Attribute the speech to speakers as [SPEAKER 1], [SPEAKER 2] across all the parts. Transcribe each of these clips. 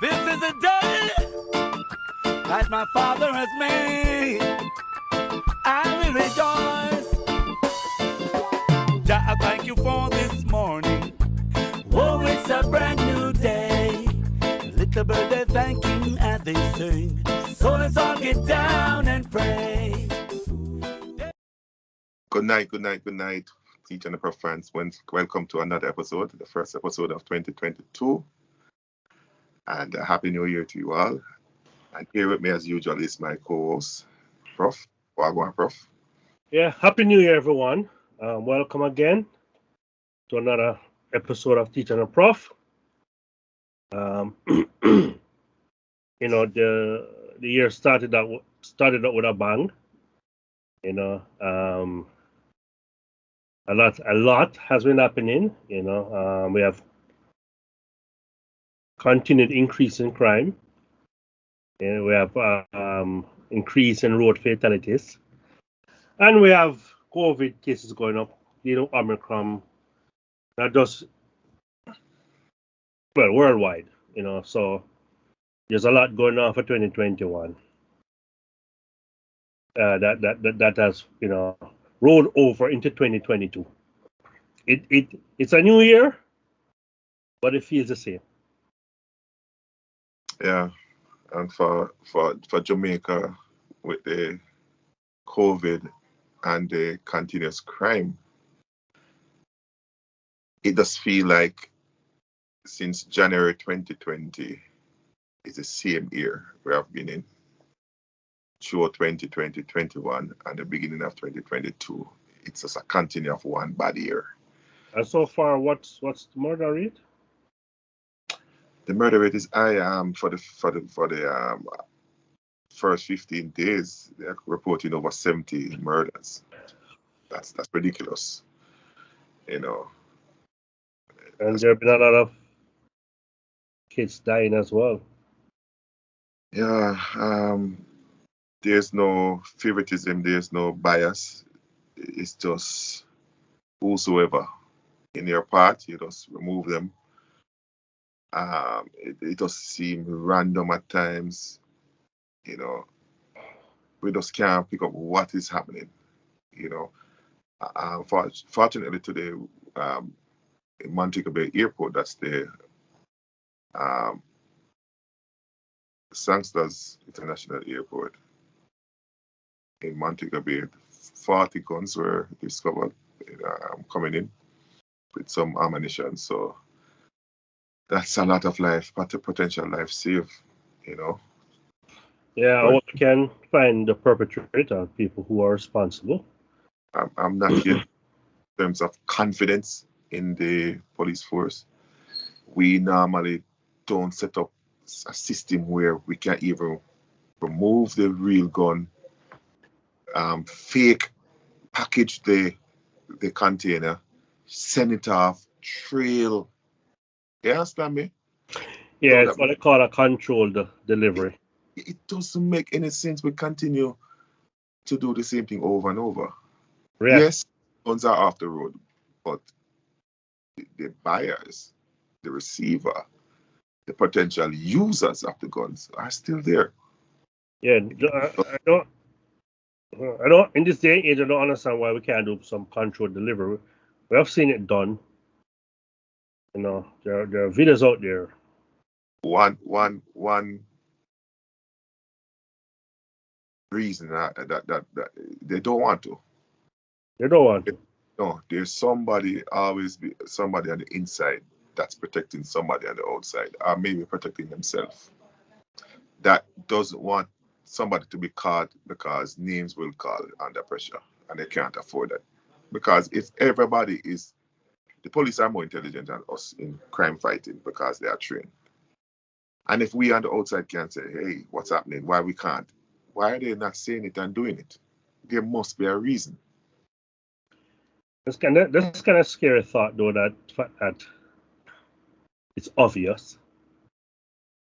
[SPEAKER 1] This is a day that my Father has made. I will rejoice. Jah, I thank you for this morning. Oh, it's a brand new day. Little bird, they thanking as they sing. So let's all get down and pray.
[SPEAKER 2] Good night, good night, good night, Teach and the Prof fans. Welcome to another episode, the first episode of 2022. And a Happy New Year to you all. And here with me, as usual, is my co-host, Prof. Wagwan, Prof.
[SPEAKER 3] Yeah, Happy New Year, everyone. Welcome again to another episode of Teach and the Prof. The year started out with a bang. A lot has been happening. We have continued increase in crime. And we have increase in road fatalities. And we have COVID cases going up, Omicron, not just, worldwide, so there's a lot going on for 2021 that has, rolled over into 2022. It's a new year, but it feels the same.
[SPEAKER 2] Yeah, and for Jamaica, with the COVID and the continuous crime, it does feel like since January 2020 is the same year we have been in. Through 2020, 21, and the beginning of 2022, it's just a continue of one bad year.
[SPEAKER 3] And so far, what's the murder rate?
[SPEAKER 2] The murder rate is high. For the first 15 days, they're reporting over 70 murders. That's ridiculous.
[SPEAKER 3] And there have been a lot of kids dying as well.
[SPEAKER 2] Yeah. There's no favoritism. There's no bias. It's just whosoever in your part, you just remove them. It does seem random at times. We just can't pick up what is happening. Fortunately today, in Montego Bay Airport, that's the Sangsters International Airport in Montego Bay, 40 guns were discovered coming in with some ammunition. So that's a lot of life, potential life saved,
[SPEAKER 3] Yeah, I hope we can find the perpetrator, people who are responsible.
[SPEAKER 2] I'm not yet in terms of confidence in the police force. We normally don't set up a system where we can even remove the real gun, fake package the container, send it off, trail. You understand me?
[SPEAKER 3] Yeah, it's what they call a controlled delivery.
[SPEAKER 2] It doesn't make any sense. We continue to do the same thing over and over.
[SPEAKER 3] Yeah.
[SPEAKER 2] Yes, guns are off the road, but the buyers, the receiver, the potential users of the guns are still there.
[SPEAKER 3] Yeah, I don't. In this day and age, I don't understand why we can't do some controlled delivery. We have seen it done. There are videos out there.
[SPEAKER 2] One reason that they don't want to.
[SPEAKER 3] They don't want to.
[SPEAKER 2] No, there's somebody on the inside that's protecting somebody on the outside, or maybe protecting themselves. That doesn't want somebody to be caught because names will call under pressure, and they can't afford that. Because if everybody is, the police are more intelligent than us in crime fighting because they are trained. And if we on the outside can say, hey, what's happening? Why we can't? Why are they not saying it and doing it? There must be a reason.
[SPEAKER 3] This kind of scary thought, though, that it's obvious.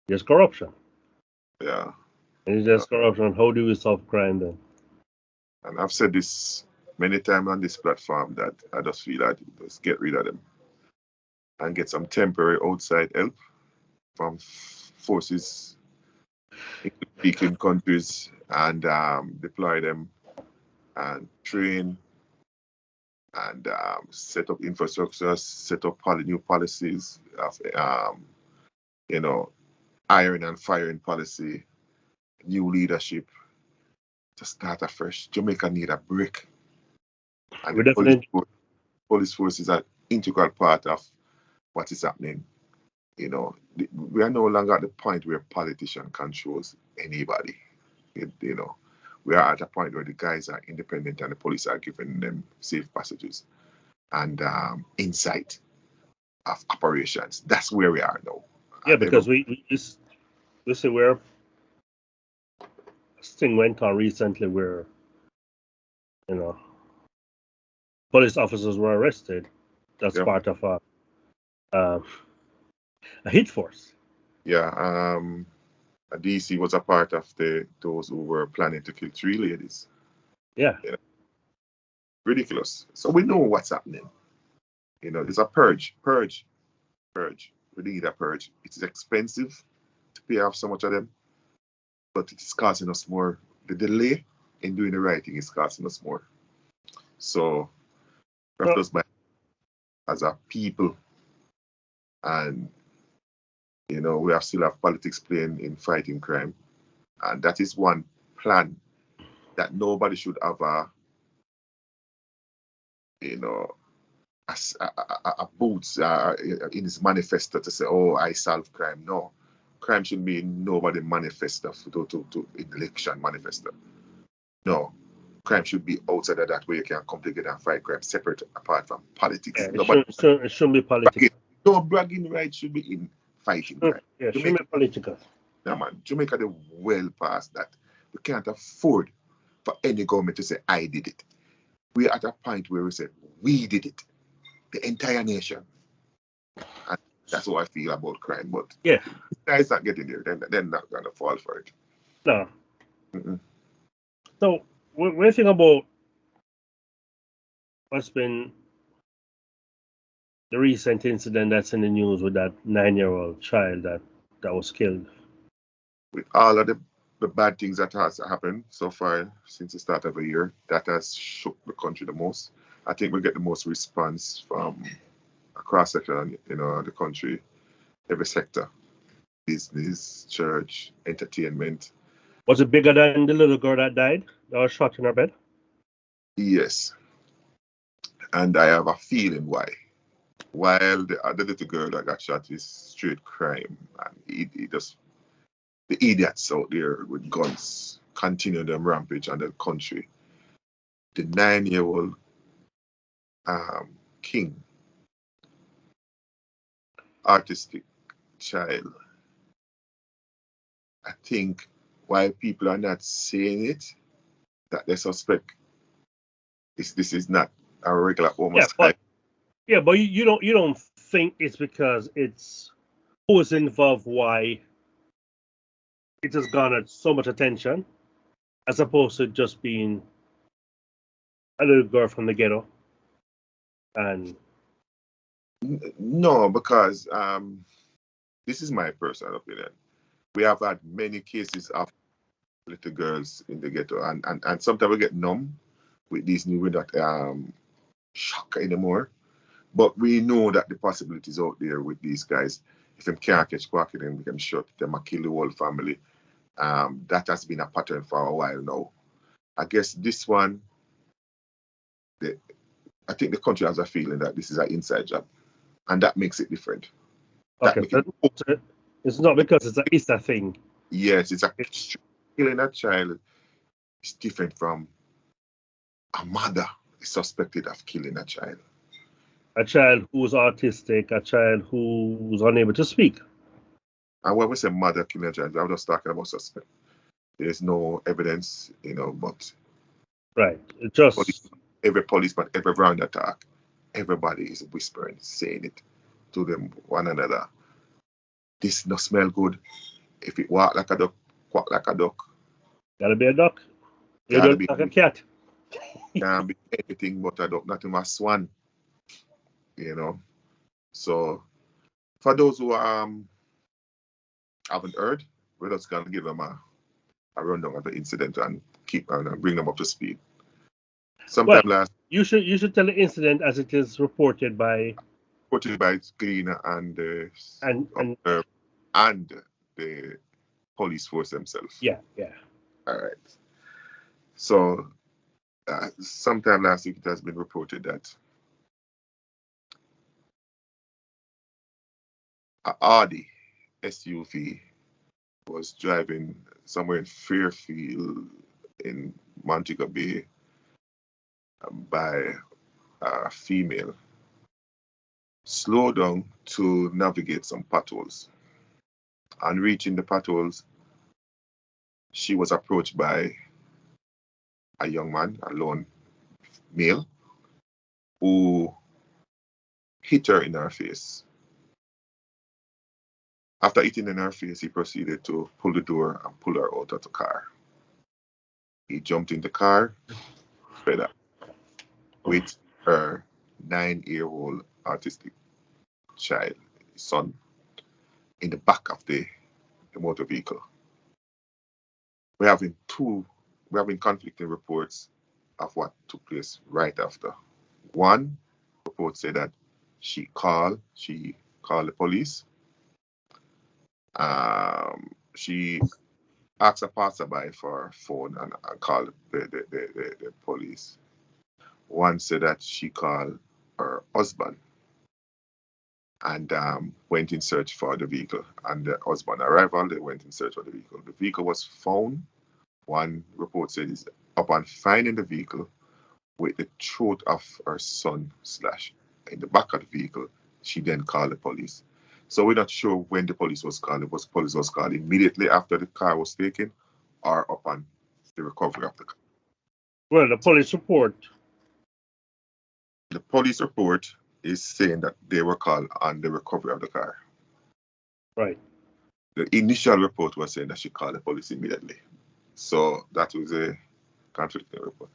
[SPEAKER 3] There's corruption.
[SPEAKER 2] Yeah.
[SPEAKER 3] And if there's corruption, how do we solve crime then?
[SPEAKER 2] And I've said this many times on this platform that I just feel that just get rid of them and get some temporary outside help from forces in speaking countries and deploy them and train and set up infrastructure, set up new policies of, hiring and firing policy, new leadership to start afresh. Jamaica need a break. And
[SPEAKER 3] We
[SPEAKER 2] the
[SPEAKER 3] definitely,
[SPEAKER 2] police force is an integral part of what is happening. We are no longer at the point where politician controls anybody. We are at a point where the guys are independent and the police are giving them safe passages and insight of operations. That's where we are now.
[SPEAKER 3] yeah, because we see where this thing went on recently where, police officers were arrested. That's part of a hit force.
[SPEAKER 2] Yeah, a DC was a part of those who were planning to kill 3 ladies.
[SPEAKER 3] Yeah.
[SPEAKER 2] Ridiculous. So we know what's happening. There's a purge. We need a purge. It is expensive to pay off so much of them, but it is costing us more. The delay in doing the right thing is costing us more. So we have to as a people, and we still have politics playing in fighting crime, and that is one plan that nobody should have a boots in his manifesto to say, "Oh, I solve crime." No, crime should be in nobody manifesto to election manifesto. No, crime should be outside of that where you can come together and fight crime separate apart from politics.
[SPEAKER 3] Yeah, it shouldn't be political.
[SPEAKER 2] No bragging rights should be in fighting crime.
[SPEAKER 3] Yeah, it shouldn't be political.
[SPEAKER 2] Yeah, man. Jamaica, they're well past that. We can't afford for any government to say, "I did it." We're at a point where we say, "We did it." The entire nation. And that's how I feel about crime. But
[SPEAKER 3] yeah,
[SPEAKER 2] if guys not getting there, then they're not going to fall for it.
[SPEAKER 3] No.
[SPEAKER 2] Mm-mm.
[SPEAKER 3] So, what do you think about what's been the recent incident that's in the news with that 9-year-old child that was killed?
[SPEAKER 2] With all of the bad things that has happened so far since the start of the year, that has shook the country the most. I think we get the most response from across section, the country, every sector, business, church, entertainment.
[SPEAKER 3] Was it bigger than the little girl that died, that was shot in her bed?
[SPEAKER 2] Yes. And I have a feeling why. While the other little girl that got shot is straight crime, and the idiots out there with guns continue them rampage on the country. The 9-year-old King, artistic child. I think why people are not saying it, that they suspect this is not a regular homicide.
[SPEAKER 3] But you don't think it's because it's who is involved, why it has garnered so much attention, as opposed to just being a little girl from the ghetto. And
[SPEAKER 2] no, because this is my personal opinion. We have had many cases of little girls in the ghetto, and sometimes we get numb with these new, we're not shocked anymore. But we know that the possibilities out there with these guys, if them can't catch Quacky, then we can shut them and kill the whole family. That has been a pattern for a while now. I guess this one, I think the country has a feeling that this is an inside job, and that makes it different.
[SPEAKER 3] Okay, it's not because it's a thing.
[SPEAKER 2] Yes, it's killing a child is different from a mother is suspected of killing a child.
[SPEAKER 3] A child who's autistic, a child who's unable to speak.
[SPEAKER 2] And when we say mother killing a child, I'm just talking about suspect. There's no evidence, but
[SPEAKER 3] right. It just
[SPEAKER 2] every policeman, every round attack, everybody is whispering, saying it to them one another. This no smell good. If it walk like a duck, quack like a duck.
[SPEAKER 3] Gotta be a duck. You don't look like a cat.
[SPEAKER 2] Can't be anything but a duck, not even a swan. So for those who haven't heard. We're just gonna give them a rundown of the incident and bring them up to speed.
[SPEAKER 3] Well,
[SPEAKER 2] Sometime last
[SPEAKER 3] you should tell the incident as it is reported by
[SPEAKER 2] reported by Gleaner and the police force themselves.
[SPEAKER 3] Yeah.
[SPEAKER 2] All right. So sometime last week it has been reported that a Audi SUV was driving somewhere in Fairfield in Montego Bay by a female, slowed down to navigate some potholes. On reaching the potholes, she was approached by a young man, a lone male, who hit her in her face. After hitting in her face, he proceeded to pull the door and pull her out of the car. He jumped in the car, sped up with her 9-year-old autistic child, son, in the back of the motor vehicle. We're having conflicting reports of what took place right after. One report said that she called the police. She asked a passerby for her phone and called the police. One said that she called her husband and went in search for the vehicle. And the husband arrived, they went in search for the vehicle. The vehicle was found. One report said is upon finding the vehicle with the throat of her son / in the back of the vehicle, she then called the police. So we're not sure when the police was called. Police was called immediately after the car was taken or upon the recovery of the car.
[SPEAKER 3] Well, the police report
[SPEAKER 2] is saying that they were called on the recovery of the car.
[SPEAKER 3] Right.
[SPEAKER 2] The initial report was saying that she called the police immediately. So that was a conflicting report.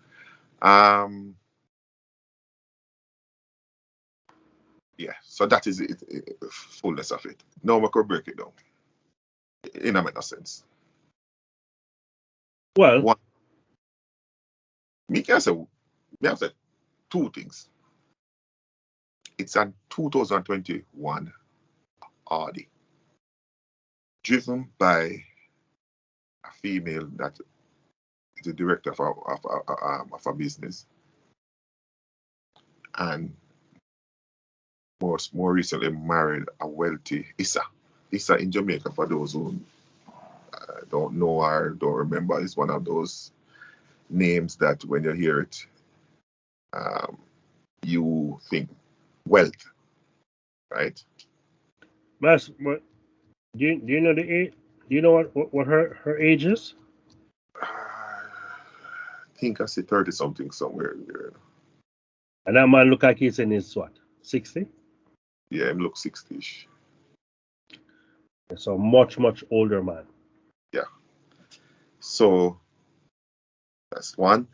[SPEAKER 2] Yeah, so that is it, fullness of it. Now we could break it down in a sense.
[SPEAKER 3] Well,
[SPEAKER 2] one, me can say two things. It's a 2021 Audi, driven by a female that is the director of a business, and more recently married a wealthy Issa in Jamaica. For those who don't know or don't remember, is one of those names that when you hear it, you think wealth, right?
[SPEAKER 3] Mas, what do you know the age? Do you know what her age is?
[SPEAKER 2] I think I see 30 something somewhere there.
[SPEAKER 3] And that man look like he's in his what, 60?
[SPEAKER 2] Yeah, him look 60ish.
[SPEAKER 3] So much older man.
[SPEAKER 2] Yeah. So that's one.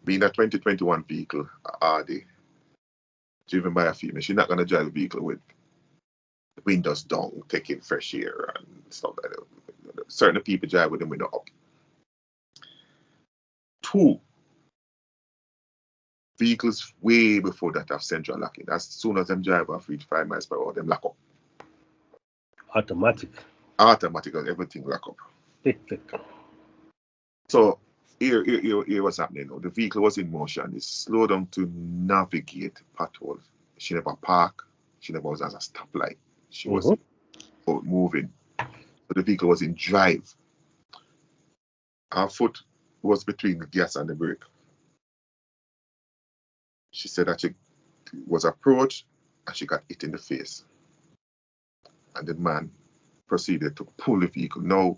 [SPEAKER 2] Being a 2021 vehicle, Audi, driven by a female, she's not gonna drive the vehicle with the windows down, taking fresh air and stuff like that. Certain people drive with the window up. Two, vehicles way before that have central locking. As soon as them drive off reach 5 miles per hour, them lock up.
[SPEAKER 3] Automatic,
[SPEAKER 2] everything lock up.
[SPEAKER 3] Tick.
[SPEAKER 2] So here what's happening now. The vehicle was in motion. It slowed down to navigate potholes. She never parked. She never was at a stoplight. She was moving. So the vehicle was in drive. Her foot was between the gas and the brake. She said that she was approached and she got hit in the face. And the man proceeded to pull the vehicle. Now,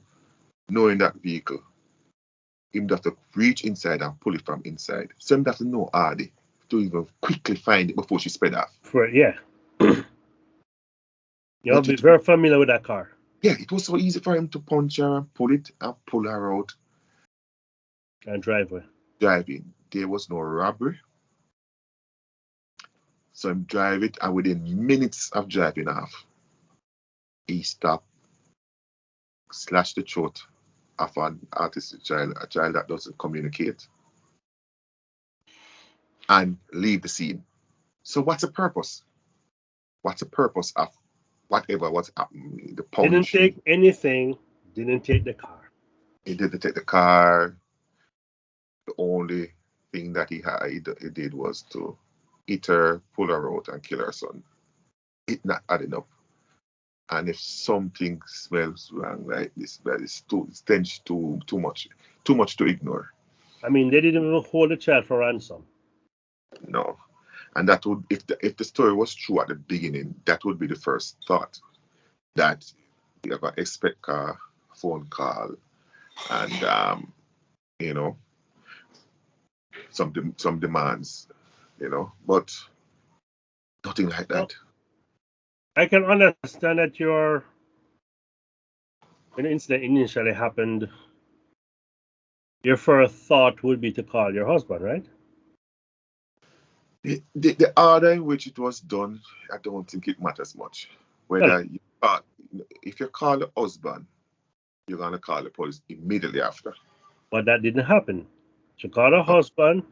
[SPEAKER 2] knowing that vehicle, him have to reach inside and pull it from inside. So him have to know Audi to even quickly find it before she sped off.
[SPEAKER 3] Yeah. You'll be very familiar with that car.
[SPEAKER 2] Yeah, it was so easy for him to punch her and pull it and pull her out.
[SPEAKER 3] And driving.
[SPEAKER 2] There was no robbery. So him drive it, and within minutes of driving off, he stopped slash the throat of an autistic child, a child that doesn't communicate, and leave the scene. So what's the purpose? What's the purpose of whatever was happening? The police
[SPEAKER 3] Didn't take anything. Didn't take the car.
[SPEAKER 2] He didn't take the car. The only thing that he did was to hit her, pull her out, and kill her son. It not adding up. And if something smells wrong like this, that is too much to ignore.
[SPEAKER 3] I mean, they didn't even hold the child for ransom.
[SPEAKER 2] No, and that would, if the story was true at the beginning, that would be the first thought, that you have to expect a phone call and some demands, but nothing like that.
[SPEAKER 3] Well, I can understand that when the incident initially happened, your first thought would be to call your husband, right?
[SPEAKER 2] The order in which it was done, I don't think it matters much. Whether if you call the husband, you're gonna call the police immediately after.
[SPEAKER 3] But that didn't happen. She called her husband.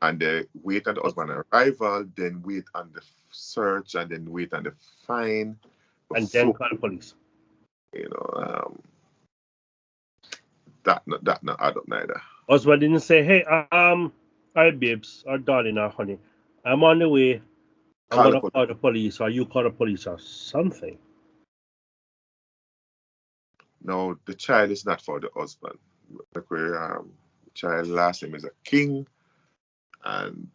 [SPEAKER 2] And they wait on the husband's arrival, then wait on the search, and then wait on the fine.
[SPEAKER 3] And then call the police.
[SPEAKER 2] That not add up neither.
[SPEAKER 3] Husband didn't say, hey, hi babes, or darling, or honey, I'm on the way. I'm gonna call the police, or you call the police, or something.
[SPEAKER 2] No, the child is not for the husband. The child last name is a King, and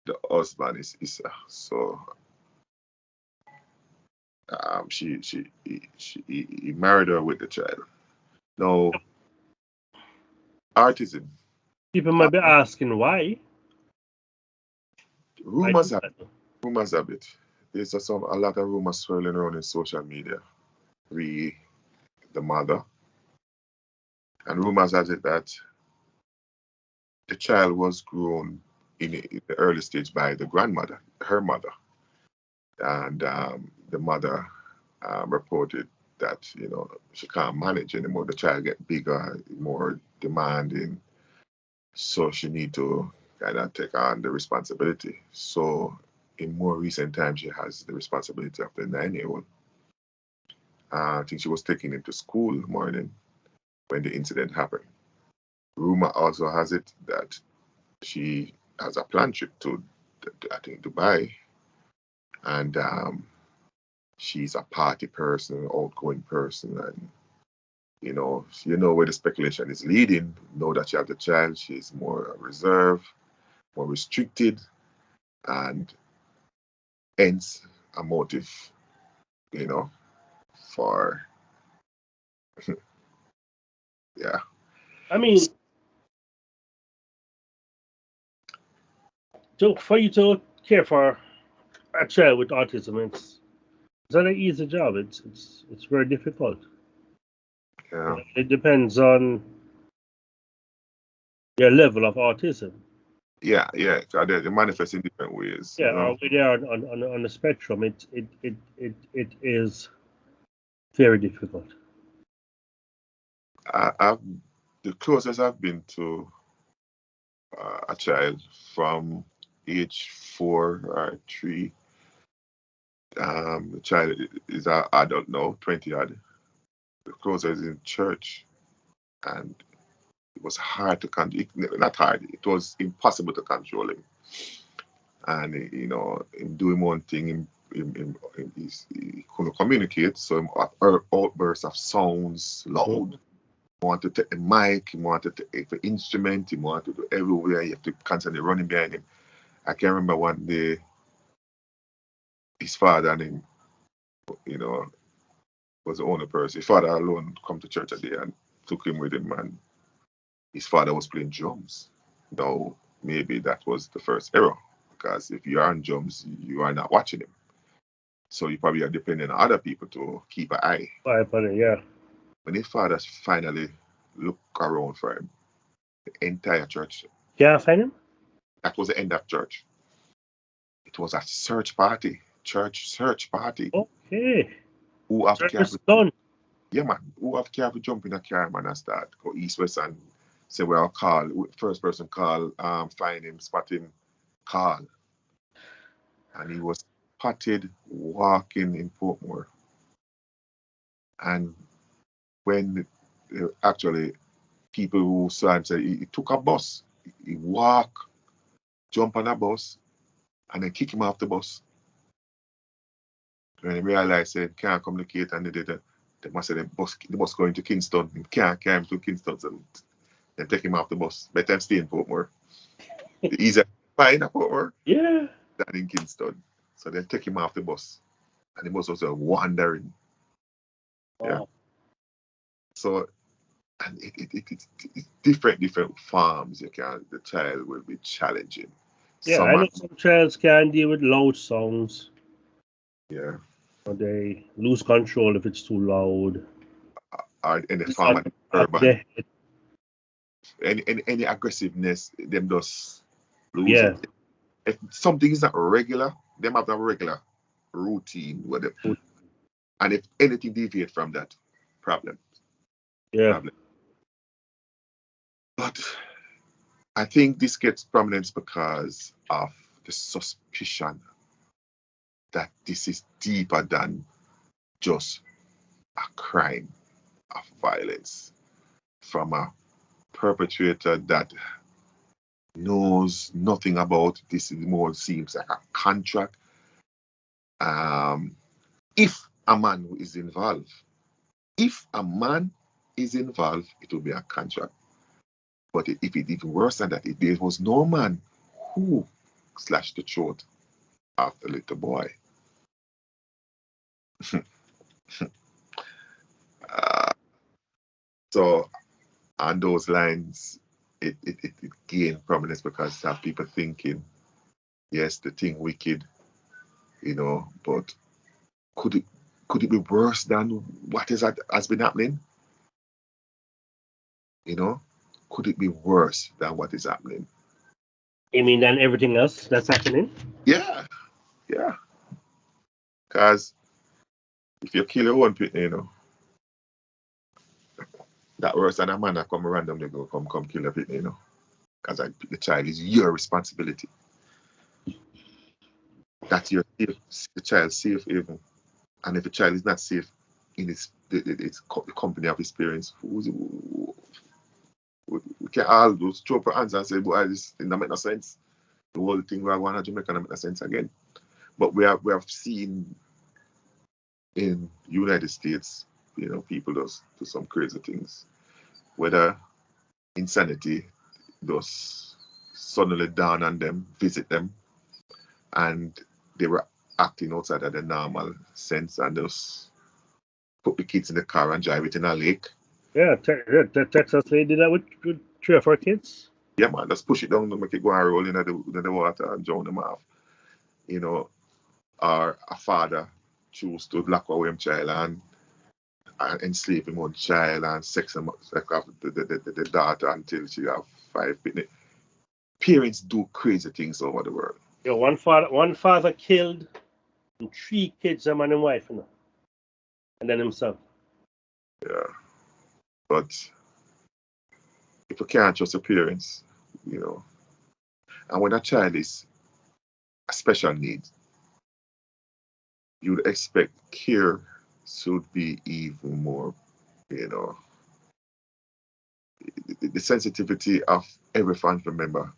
[SPEAKER 2] the husband is Issa. So he married her with the child. No, autism.
[SPEAKER 3] People might be asking why.
[SPEAKER 2] Rumors have it. There's a lot of rumors swirling around in social media. The mother. And rumors has it that the child was grown in the early stage by the grandmother, her mother. And the mother reported that, she can't manage anymore. The child get bigger, more demanding. So she need to kind of take on the responsibility. So in more recent times, she has the responsibility of the 9-year-old. I think she was taken into school morning when the incident happened. Rumor also has it that she has a planned trip to I think, Dubai. And she's a party person, outgoing person. And, where the speculation is leading. Know that she has the child. She's more reserved, more restricted, and hence a motive, for, yeah.
[SPEAKER 3] I mean, for you to care for a child with autism, it's not an easy job. It's very difficult.
[SPEAKER 2] Yeah.
[SPEAKER 3] It depends on your level of autism.
[SPEAKER 2] Yeah. They manifest in different ways.
[SPEAKER 3] Yeah, we are on the spectrum. It is very difficult.
[SPEAKER 2] The closest I've been to a child from age 4 or 3. The child is an adult now, 20 odd. The closest is in church, and it was hard to control. Not hard. It was impossible to control him. And him doing one thing, he couldn't communicate, so him outbursts of sounds, loud. He wanted to take the mic, he wanted to take the instrument, he wanted to do everywhere. You have to constantly running behind him. I can remember one day, his father and him, was the only person. His father alone come to church a day and took him with him, and his father was playing drums. Now, maybe that was the first error, because if you are on drums, you are not watching him. So you probably are depending on other people to keep an eye.
[SPEAKER 3] Yeah.
[SPEAKER 2] When his father finally looked around for him, the entire church.
[SPEAKER 3] Yeah, find him?
[SPEAKER 2] That was the end of church. It was a search party. Church search party.
[SPEAKER 3] Okay.
[SPEAKER 2] Who after
[SPEAKER 3] Service done.
[SPEAKER 2] Yeah, man. Who have car to jump in a car, man, and start go east west and say where I'll call first person call, find him, spot him, call. And he was spotted walking in Portmore. And when actually people who saw him said he took a bus, he walk, jump on a bus, and then kick him off the bus. When he realized he can't communicate and they must say the bus going to Kingston. He can't come to Kingston, so they take him off the bus. Better stay in Portmore. The easier to find a Portmore
[SPEAKER 3] Yeah.
[SPEAKER 2] than in Kingston. So they take him off the bus. And the bus was wandering. Yeah.
[SPEAKER 3] Wow.
[SPEAKER 2] So, and it's different farms. The child will be challenging.
[SPEAKER 3] Yeah, I know some childs can deal with loud sounds.
[SPEAKER 2] Yeah.
[SPEAKER 3] Or they lose control if it's too loud.
[SPEAKER 2] Or any farm
[SPEAKER 3] At
[SPEAKER 2] urban.
[SPEAKER 3] the-
[SPEAKER 2] Any aggressiveness, them just lose
[SPEAKER 3] Yeah.
[SPEAKER 2] it. If something is not regular, them have a regular routine with them. And if anything deviate from that, problem.
[SPEAKER 3] Yeah.
[SPEAKER 2] Problem. But I think this gets prominence because of the suspicion that this is deeper than just a crime of violence from a perpetrator that knows nothing about this. More seems like a contract. If a man is involved, it will be a contract. But if it's even worse than that, if there was no man who slashed the throat of the little boy. So on those lines, it gained prominence because of people thinking, yes, the thing wicked, but could it be worse than what has been happening? Could it be worse than what is happening?
[SPEAKER 3] You mean than everything else that's happening?
[SPEAKER 2] Yeah. Because if you kill your own pitney, that worse than a man that come randomly go come kill a pitney, because the child is your responsibility. That you're safe, the child safe even. And if the child is not safe in the company of his parents, we can all those throw up our hands and say, boy, this thing don't make no sense. The whole thing we are going to Jamaica don't make no sense again. But we have seen in United States, people just do some crazy things. Whether insanity just suddenly dawn on them, visit them, and they were acting outside of the normal sense and just put the kids in the car and drive it in a lake.
[SPEAKER 3] Yeah, Texas lady did that with 3 or 4 kids.
[SPEAKER 2] Yeah, man, just push it down to make it go and roll into the water and drown them off. Or a father choose to lock away him child and enslave him own child and sex him off the daughter until she have 5. Parents do crazy things over the world.
[SPEAKER 3] Yeah, one father killed 3 kids, a man and wife, and then himself.
[SPEAKER 2] Yeah. But if you can't trust your parents, and when a child is a special need, you would expect care should be even more, the sensitivity of every family member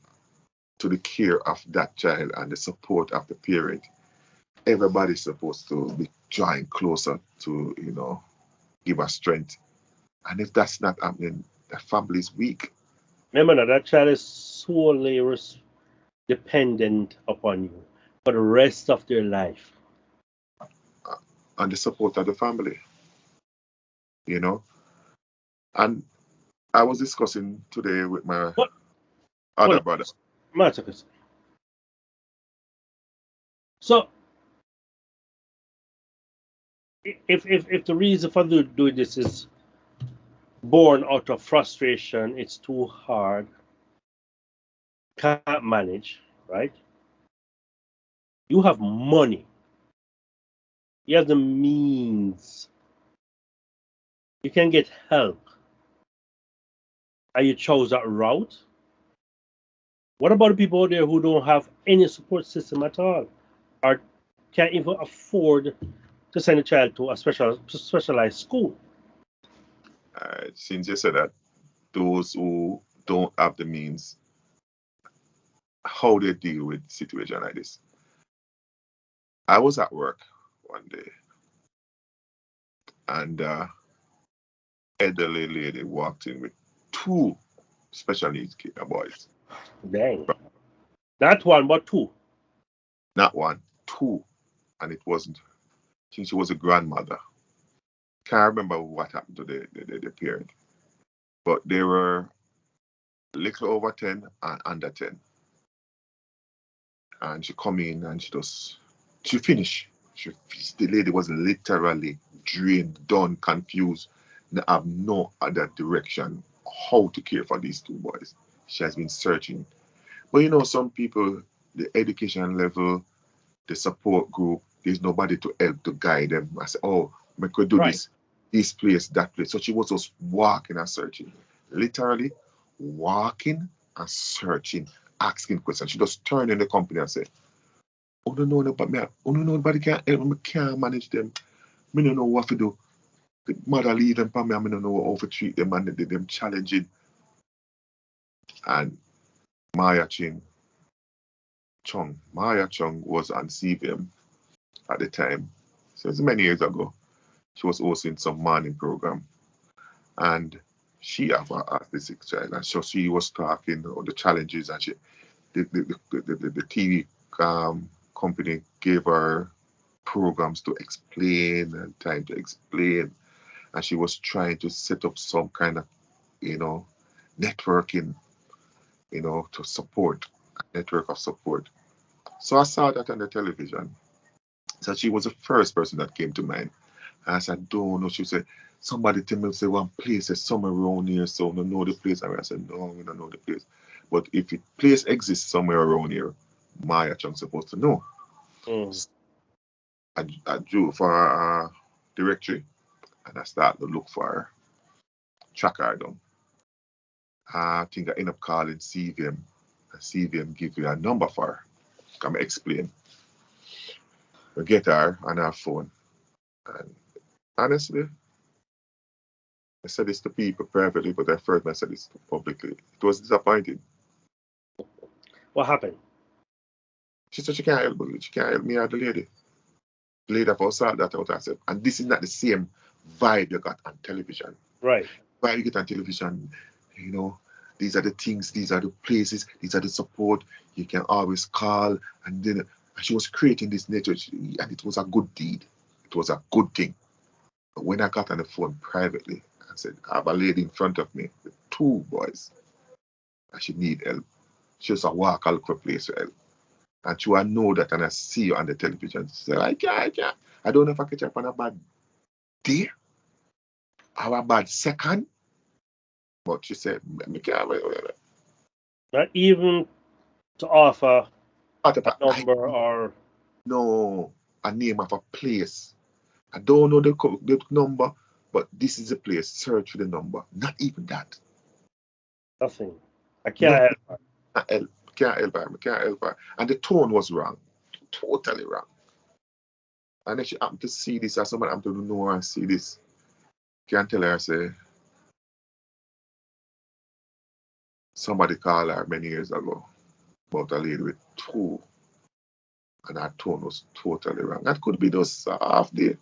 [SPEAKER 2] to the care of that child and the support of the parent. Everybody's supposed to be drawing closer to, give us strength. And if that's not happening, the family is weak.
[SPEAKER 3] Remember that child is solely dependent upon you for the rest of their life.
[SPEAKER 2] And the support of the family. And I was discussing today with my other brother.
[SPEAKER 3] Marcus. So, if the reason for doing this is born out of frustration, it's too hard, can't manage, right? You have money. You have the means you can get help, and you chose that route. What about the people out there who don't have any support system at all, or can't even afford to send a child to a specialized school?
[SPEAKER 2] Since you said that, those who don't have the means, how they deal with situation like this. I was at work one day, and elderly lady walked in with two special needs boys.
[SPEAKER 3] Dang. Not one, but two.
[SPEAKER 2] Not one, two. And it wasn't, I think she was a grandmother. Can't remember what happened to the parent. But they were a little over 10 and under 10. And she come in and she finished. The lady was literally drained, done, confused, and have no other direction how to care for these two boys. She has been searching. But you know, some people, the education level, the support group, there's nobody to help to guide them. I said, oh, we could do this place, that place. So she was just walking and searching. Literally walking and searching, asking questions. She just turned in the company and said, oh, no, but me, oh, no, nobody can help me. I can't manage them. I don't know what to do. The mother leave them for me. I don't know how to treat them and them challenging. And Maya Chung was on CVM at the time. So it's many years ago. She was hosting some morning program. And she have an autistic child. And so she was talking about the challenges, and the TV company gave her programs to explain and time to explain. And she was trying to set up some kind of, networking, to support, a network of support. So I saw that on the television. So she was the first person that came to mind. And I said, I don't know. She said, somebody tell me, say, one place is somewhere around here, so we don't know the place. And I said, no, we don't know the place. But if the place exists somewhere around here, Maya Chung's supposed to know. I drew for a directory, and I started to look for her, track her down. I think I end up calling CVM, and CVM give you a number for her. Come explain. We get her on her phone, and honestly, I said this to people privately, but at first I said this publicly. It was disappointing.
[SPEAKER 3] What happened?
[SPEAKER 2] She said she can't help me. She can't help me or the lady. The lady have sort that out herself. And this is not the same vibe you got on television.
[SPEAKER 3] Right.
[SPEAKER 2] Vibe you get on television, these are the things, these are the places, these are the support. You can always call. And then she was creating this network, and it was a good deed. It was a good thing. But when I got on the phone privately, I said, I have a lady in front of me with two boys, and she need help. She just walk all over the place for help. And she will know that, and I see you on the television. She said, I can't. I don't know if I catch up on a bad day or a bad second. But she said, I can't.
[SPEAKER 3] Not even to offer
[SPEAKER 2] a
[SPEAKER 3] number or...
[SPEAKER 2] No, a name of a place. I don't know the number, but this is the place. Search for the number. Not even that.
[SPEAKER 3] Nothing. I can't
[SPEAKER 2] help her. Can't help her. And the tone was wrong. Totally wrong. And then she happened to see this, or someone happened to know her and see this. Can't tell her, say, somebody called her many years ago about a lady with two. And her tone was totally wrong. That could be just half day.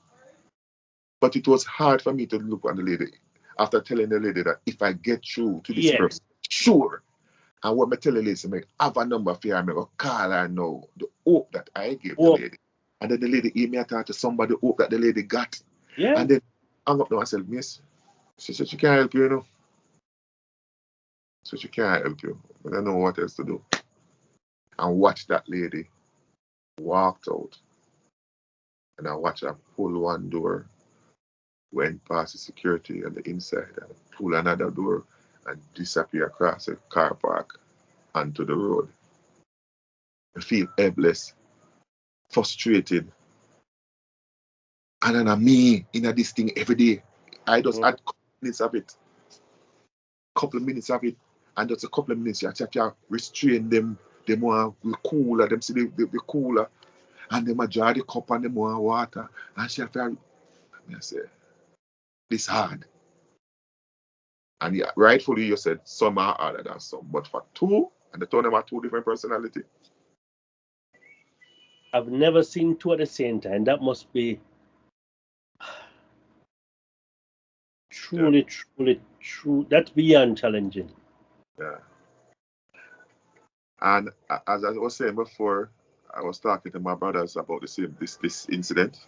[SPEAKER 2] But it was hard for me to look at the lady after telling the lady that if I get through to this person, sure. And what I tell the lady is, I have a number for her, I'm going to call her now. The hope that I gave the lady. And then the lady gave me a talk to somebody, hope that the lady got.
[SPEAKER 3] Yeah.
[SPEAKER 2] And then hung up now and said, miss, she said she can't help you, So she can't help you. I don't know what else to do. And watch that lady walked out. And I watched her pull one door, went past the security on the inside, and pull another door and disappear across the car park onto the road. I feel helpless, frustrated. And then me in this thing every day. I just add couple minutes of it. And just a couple of minutes, you have to restrain them. They want to be cooler, them see they be cooler. And them a draw the cup and them want water. And she have to, I say, this hard. And yeah, rightfully you said some are harder than some. But for two, and the two of them are two different personalities.
[SPEAKER 3] I've never seen two at the same time. That must be truly, true. That's beyond challenging.
[SPEAKER 2] Yeah. And as I was saying before, I was talking to my brothers about this incident.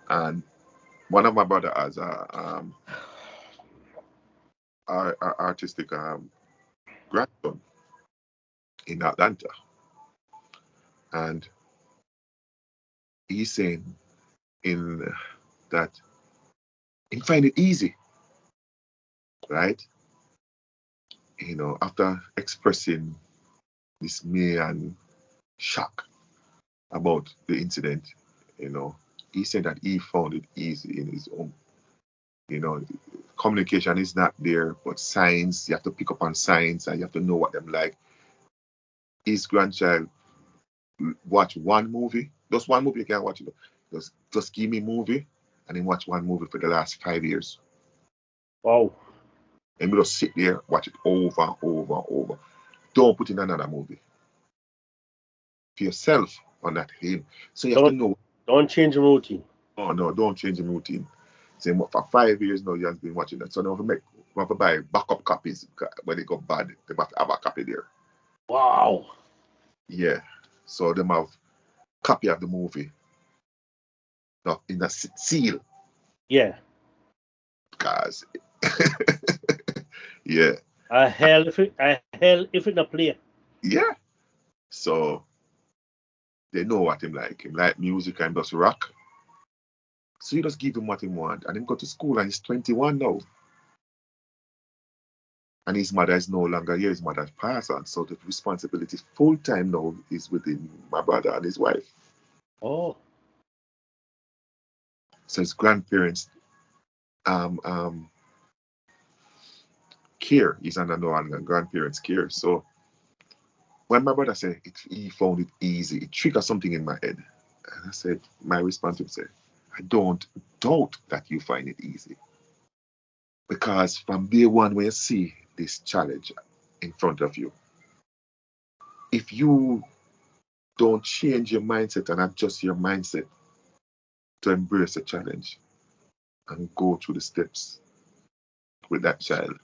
[SPEAKER 2] And one of my brothers has a artistic grandson in Atlanta. And he's saying that he find it easy, right? You know, after expressing dismay and shock about the incident, you know, he said that he found it easy in his home. You know, communication is not there, but signs, you have to pick up on signs and you have to know what them like. His grandchild watch one movie, just one movie, you can't watch it. Just give me a movie and then watch one movie for the last 5 years.
[SPEAKER 3] Wow.
[SPEAKER 2] And we just sit there, watch it over and over and over. Don't put in another movie. For yourself or not him. So you have to know.
[SPEAKER 3] Don't change the routine.
[SPEAKER 2] Oh no, don't change the routine. Say for 5 years now you have been watching that. So now we have to buy backup copies when they go bad. They have to have a copy there.
[SPEAKER 3] Wow.
[SPEAKER 2] Yeah. So them have copy of the movie. Now in a seal.
[SPEAKER 3] Yeah.
[SPEAKER 2] Because yeah.
[SPEAKER 3] Hell if it not play.
[SPEAKER 2] Yeah. So they know what him like. Him like music and just rock. So you just give him what he want. And him go to school and he's 21 now. And his mother is no longer here. His mother passed on. So the responsibility full time now is within my brother and his wife.
[SPEAKER 3] Oh.
[SPEAKER 2] So his grandparents care. He's under no longer grandparents care. So when my brother said he found it easy, it triggered something in my head. And I said, my response would say, I don't doubt that you find it easy. Because from day one when you see this challenge in front of you, if you don't change your mindset and adjust your mindset to embrace the challenge and go through the steps with that child,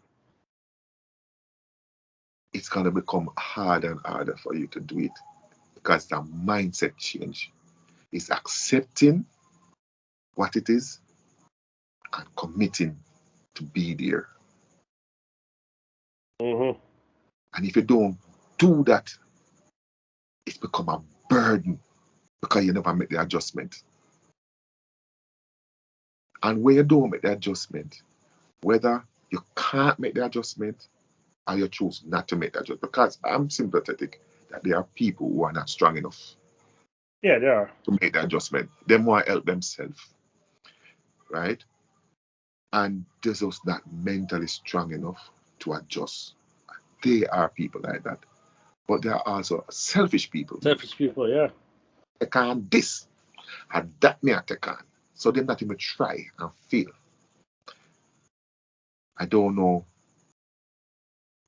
[SPEAKER 2] it's going to become harder and harder for you to do it because the mindset change is accepting what it is and committing to be there.
[SPEAKER 3] Mm-hmm.
[SPEAKER 2] And if you don't do that, it's become a burden because you never make the adjustment. And when you don't make the adjustment, whether you can't make the adjustment or you choose not to make the adjustment, because I'm sympathetic that there are people who are not strong enough.
[SPEAKER 3] Yeah, they are.
[SPEAKER 2] To make the adjustment. They want to help themselves. Right? And they're just not mentally strong enough to adjust. They are people like that. But there are also selfish people.
[SPEAKER 3] Selfish people, yeah.
[SPEAKER 2] They can't this and that me they can. So they not even try and fail. I don't know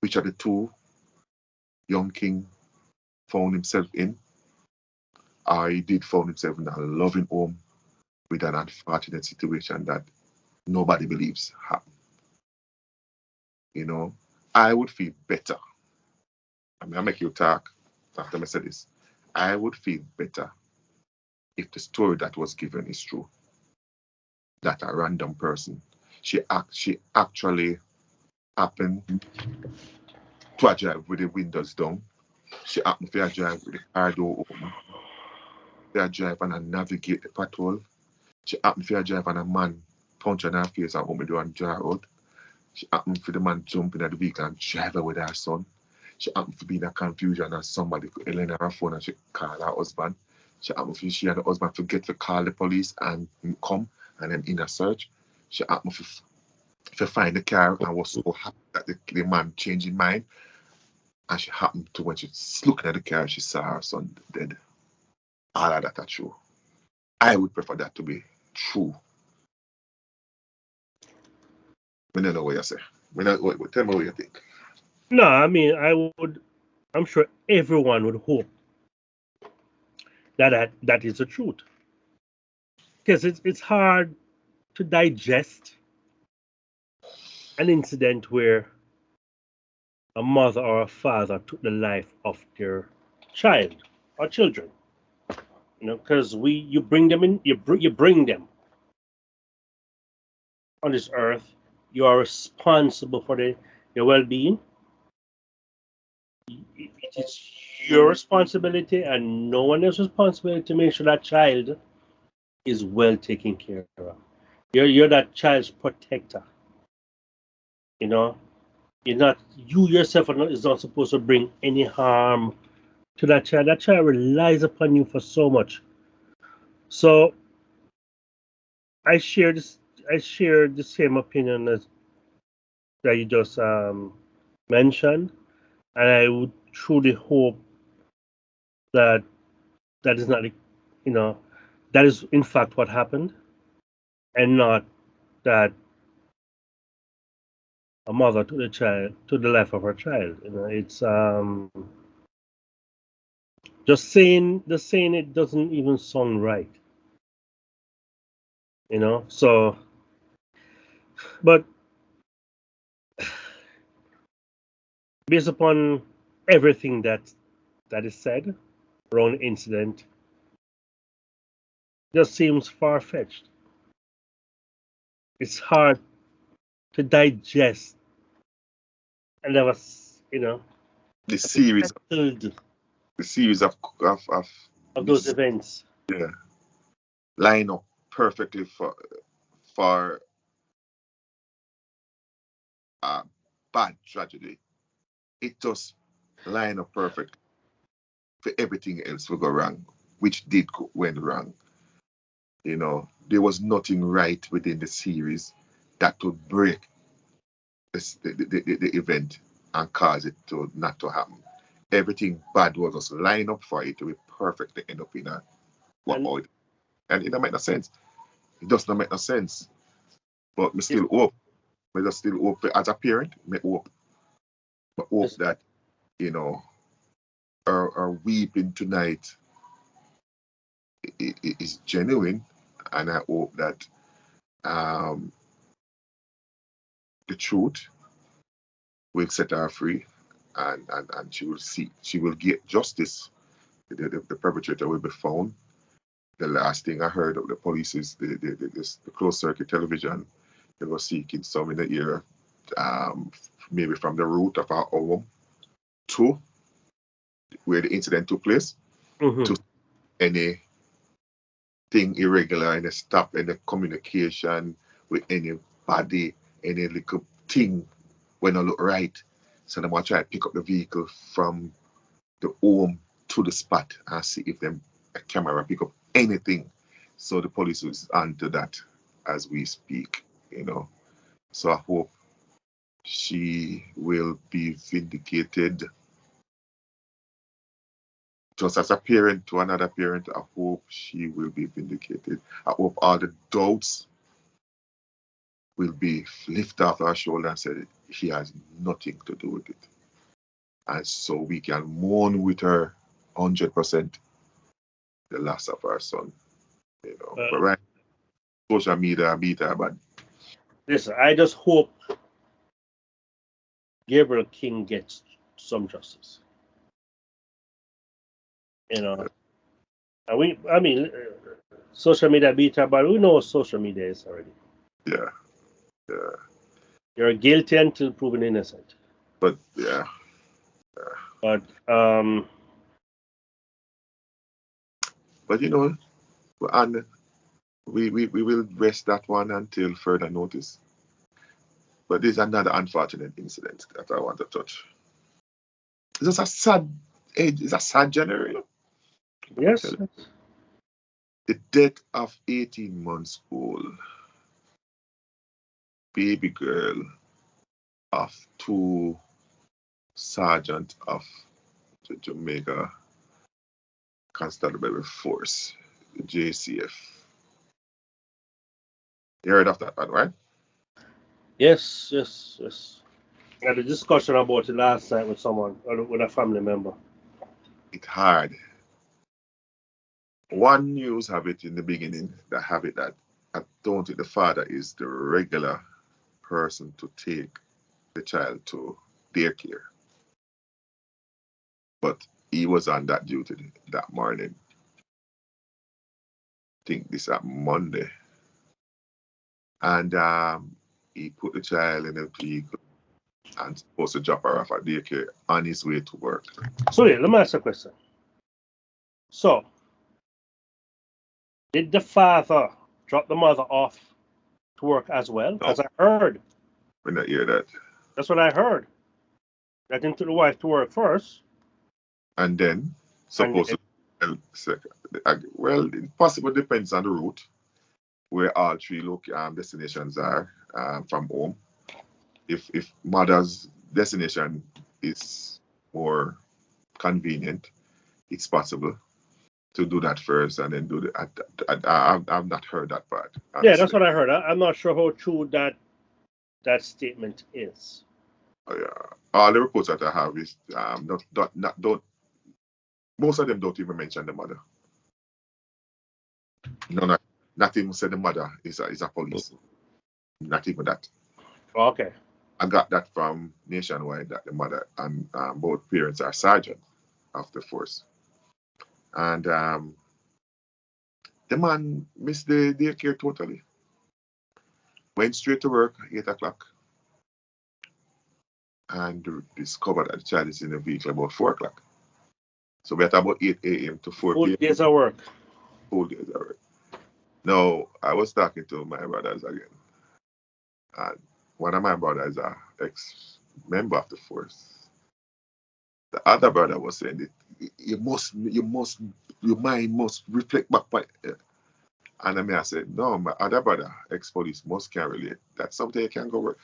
[SPEAKER 2] which of the two young king found himself in. Or he did find himself in a loving home with an unfortunate situation that nobody believes happened. You know, I would feel better. I mean, I make you talk after I said this. I would feel better if the story that was given is true. That a random person, she actually happened to drive with the windows down. She happened to drive with the car door open. They drive and navigate the patrol. She happened to drive and a man punch on her face and open the door and drive out. She happened for the man jump in the vehicle and drive away with her son. She happened to be in a confusion and somebody could lend her phone and she called her husband. She happened for she and her husband forget to call the police and come and then in a search. She happened to find the car and was so happy that the man changed his mind. And she happened to, when she's looking at the car, she saw her son dead. All of that are true. I would prefer that to be true. I don't know what you say. Tell me what you think.
[SPEAKER 3] No, I mean, I'm sure everyone would hope that is the truth. Because it's hard to digest an incident where a mother or a father took the life of their child or children. Because you bring them in, you bring them on this earth. You are responsible for their well-being. It is your responsibility and no one else's responsibility to make sure that child is well taken care of. You're that child's protector. You're not, you yourself is not supposed to bring any harm to that child. That child relies upon you for so much. So I share the same opinion as that you just mentioned, and I would truly hope that is not, that is in fact what happened, and not that a mother took the life of her child. It's just saying it doesn't even sound right. So, but based upon everything that is said around the incident, just seems far-fetched. It's hard to digest and never,
[SPEAKER 2] The series of
[SPEAKER 3] those events.
[SPEAKER 2] Yeah, line up perfectly for a bad tragedy. It just line up perfect for everything else to go wrong, which went wrong. There was nothing right within the series that would break the event and cause it to not to happen. Everything bad was just line up for it to be perfect to end up in a what and it don't make no sense. It does not make no sense. But me still hope. I just still hope as a parent, me hope. I hope that, our weeping tonight is genuine, and I hope that the truth will set her free, and she will get justice. The perpetrator will be found. The last thing I heard of the police is the closed circuit television. They were seeking some in the ear, maybe from the route of our home to where the incident took place, to anything irregular, any stop, any communication with anybody, any little thing when I look right. So I'm going to try to pick up the vehicle from the home to the spot and see if a camera pick up anything. So the police is onto that as we speak, So I hope she will be vindicated. Just as a parent to another parent, I hope she will be vindicated. I hope all the doubts will be lifted off her shoulder and said she has nothing to do with it. And so we can mourn with her 100% the loss of our son. But right, social media beat her bad.
[SPEAKER 3] Listen, I just hope Gabriel King gets some justice. Social media beat her, but we know what social media is already.
[SPEAKER 2] Yeah.
[SPEAKER 3] You're guilty until proven innocent.
[SPEAKER 2] But yeah.
[SPEAKER 3] But
[SPEAKER 2] and we will rest that one until further notice. But there's another unfortunate incident that I want to touch. It's just a sad age. It's a sad January.
[SPEAKER 3] Yes.
[SPEAKER 2] The death of 18 months old baby girl of two sergeant of the Jamaica Constabulary Force, the JCF. You heard of that one, right?
[SPEAKER 3] Yes. I had a discussion about it last night with someone, with a family member.
[SPEAKER 2] It's hard. One news have it in the beginning that have it that I don't think the father is the regular person to take the child to daycare. But he was on that duty that morning. I think this at Monday. And he put the child in a vehicle and supposed to drop her off at daycare on his way to work.
[SPEAKER 3] So yeah, let me ask a question. So, did the father drop the mother off to work as well? Because I heard.
[SPEAKER 2] When I hear that.
[SPEAKER 3] That's what I heard. That he took the wife to work first.
[SPEAKER 2] And then supposed to well, it possibly depends on the route where all three destinations are from home. If mother's destination is more convenient, it's possible to do that first and then do the. I've not heard that part. Honestly.
[SPEAKER 3] Yeah, that's what I heard. I'm not sure how true that statement is.
[SPEAKER 2] All the reports that I have is don't. Most of them don't even mention the mother. Not even say the mother is a police. Not even that.
[SPEAKER 3] Okay.
[SPEAKER 2] I got that from Nationwide that the mother and both parents are sergeant of the force. And the man missed the daycare totally. Went straight to work, 8 o'clock. And discovered that the child is in the vehicle about 4 o'clock. So we're at about 8 a.m. to 4 p.m.
[SPEAKER 3] Full days of work.
[SPEAKER 2] Full days of work. Now, I was talking to my brothers again. And one of my brothers is an ex-member of the force. The other brother was saying that your mind must reflect back by it. And I said, no, my other brother, ex-police, must can relate. That's something you can go work.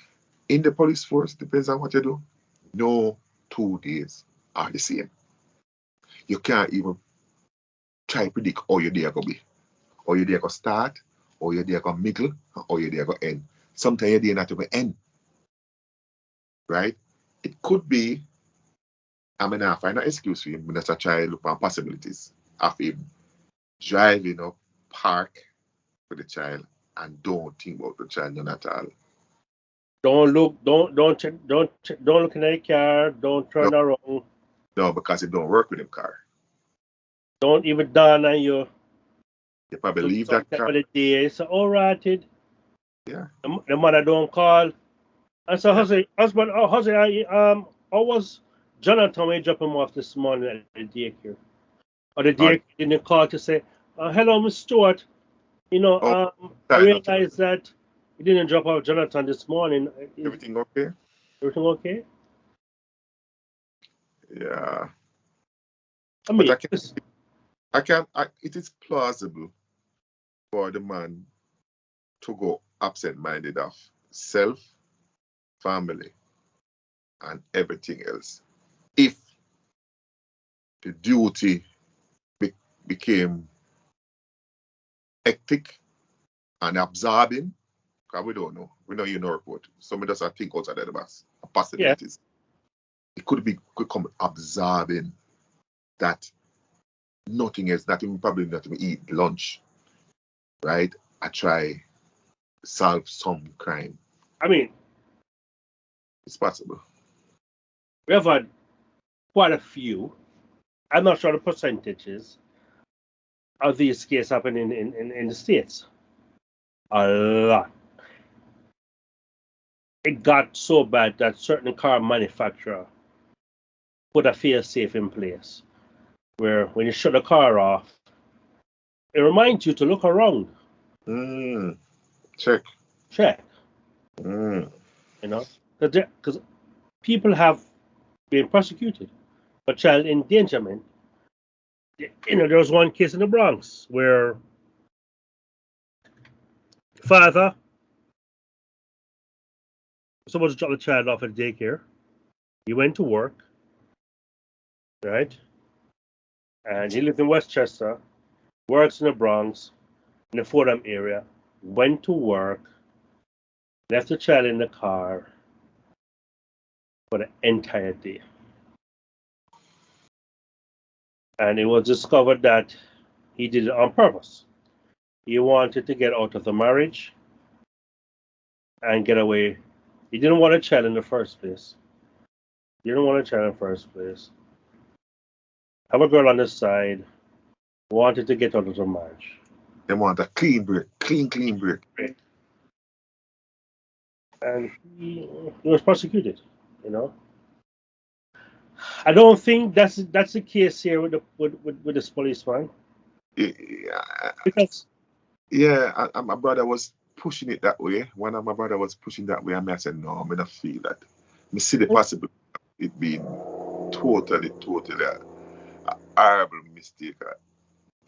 [SPEAKER 2] In the police force, depends on what you do. No 2 days are the same. You can't even try to predict how your day going to be. Or your day going to start, or your day going to middle, or your day going to end. Sometimes your day not even end. Right? It could be, I mean, I find an excuse for him, but that's a try to look at possibilities of him driving up, park with the child, and don't think about the child none at all.
[SPEAKER 3] Don't look in the car, don't turn around.
[SPEAKER 2] No, because it don't work with him car.
[SPEAKER 3] Don't even dawn on you.
[SPEAKER 2] You probably leave that car.
[SPEAKER 3] It's all right.
[SPEAKER 2] Yeah.
[SPEAKER 3] The mother don't call. And so husband, how was Jonathan when you drop him off this morning at the daycare? Or the daycare didn't call to say, hello, Miss Stewart. I realized that you didn't drop off Jonathan this morning.
[SPEAKER 2] Everything okay?
[SPEAKER 3] Everything okay?
[SPEAKER 2] Yeah.
[SPEAKER 3] I mean,
[SPEAKER 2] it is plausible for the man to go absent-minded of self, family, and everything else. If the duty became hectic and absorbing, because we don't know. We know you know report. Somebody does think outside of the box. Possibilities. Yeah. It could become absorbing that nothing else, probably not even eat lunch. Right? I try solve some crime.
[SPEAKER 3] I mean,
[SPEAKER 2] it's possible.
[SPEAKER 3] We have had quite a few. I'm not sure the percentages of these cases happen in the States. A lot. It got so bad that certain car manufacturer put a fail-safe in place where when you shut the car off, it reminds you to look around.
[SPEAKER 2] Check.
[SPEAKER 3] Because people have been prosecuted for child endangerment. There was one case in the Bronx where father supposed to drop the child off at daycare. He went to work, right? And he lived in Westchester, works in the Bronx, in the Fordham area, went to work, left the child in the car for the entire day. And it was discovered that he did it on purpose. He wanted to get out of the marriage and get away. He didn't want a child in the first place. Have a girl on the side, wanted to get out of the marriage.
[SPEAKER 2] They want a clean break.
[SPEAKER 3] And he was prosecuted, you know. I don't think that's the case here with this policeman. Because
[SPEAKER 2] my brother was pushing it that way. One of my brother was pushing that way, and I said, no, I don't feel that. I see the possibility of it being totally a horrible mistake,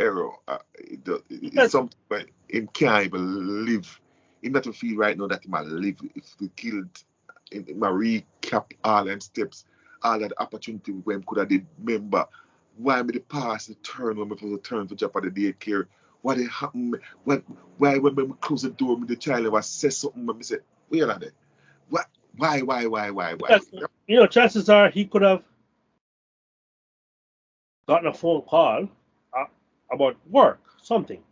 [SPEAKER 2] error. It's something where he can't even live. He not feel right now that he might live. If he killed, he might recap all them steps, all that opportunity when could have did. Remember, why me the pass the turn when we supposed to turn for job at the daycare? What it happened? Why when we close the door, the child was say something, and me say, where are they? What? Why?
[SPEAKER 3] Because, chances are he could have gotten a phone call about work, something,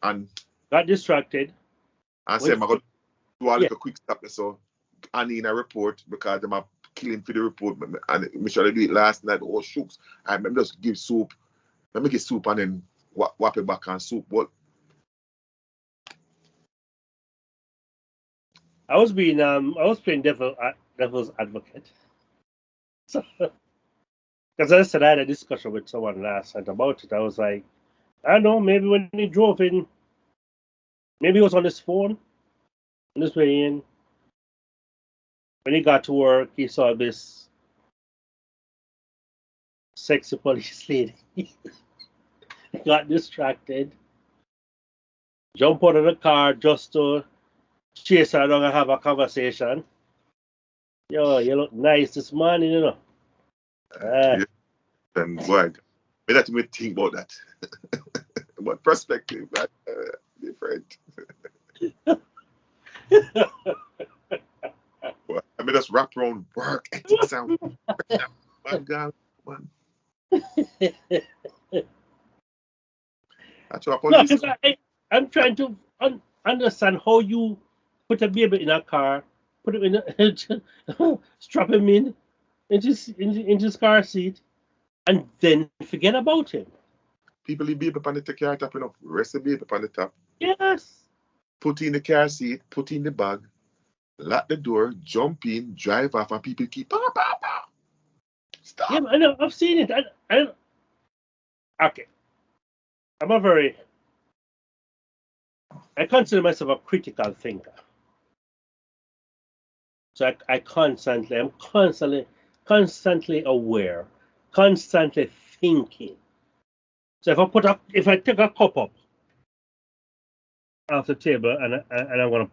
[SPEAKER 2] and
[SPEAKER 3] got distracted.
[SPEAKER 2] And say, I'm going to do a little quick stop. So, I need a report because I'm killing for the report. And I should have do it last night. Oh, shooks. I just give soup. Let me get soup and then whap it back on soup. But
[SPEAKER 3] I was playing devil's advocate. Because I said I had a discussion with someone last night about it. I was like, I don't know, maybe when he drove in, maybe he was on his phone on his way in. When he got to work, he saw this sexy police lady. He got distracted, jumped out of the car just to chase her down and have a conversation. Yo, you look nice this morning, you know.
[SPEAKER 2] And boy, me let me think about that. But perspective, that different. Well, I mean, just wrap around work. It sounds one guy, one. That's what
[SPEAKER 3] No, because I'm trying to understand how you put a baby in a car, put him in, strap him in his car seat, and then forget about him.
[SPEAKER 2] People leave baby on the car top, rest the baby on the top.
[SPEAKER 3] Yes.
[SPEAKER 2] Put in the car seat, put in the bag, lock the door, jump in, drive off, and people keep stop.
[SPEAKER 3] Yeah, I know. I've seen it. Okay. I consider myself a critical thinker. So I'm constantly aware, constantly thinking. So if I take a cup up off the table and I'm gonna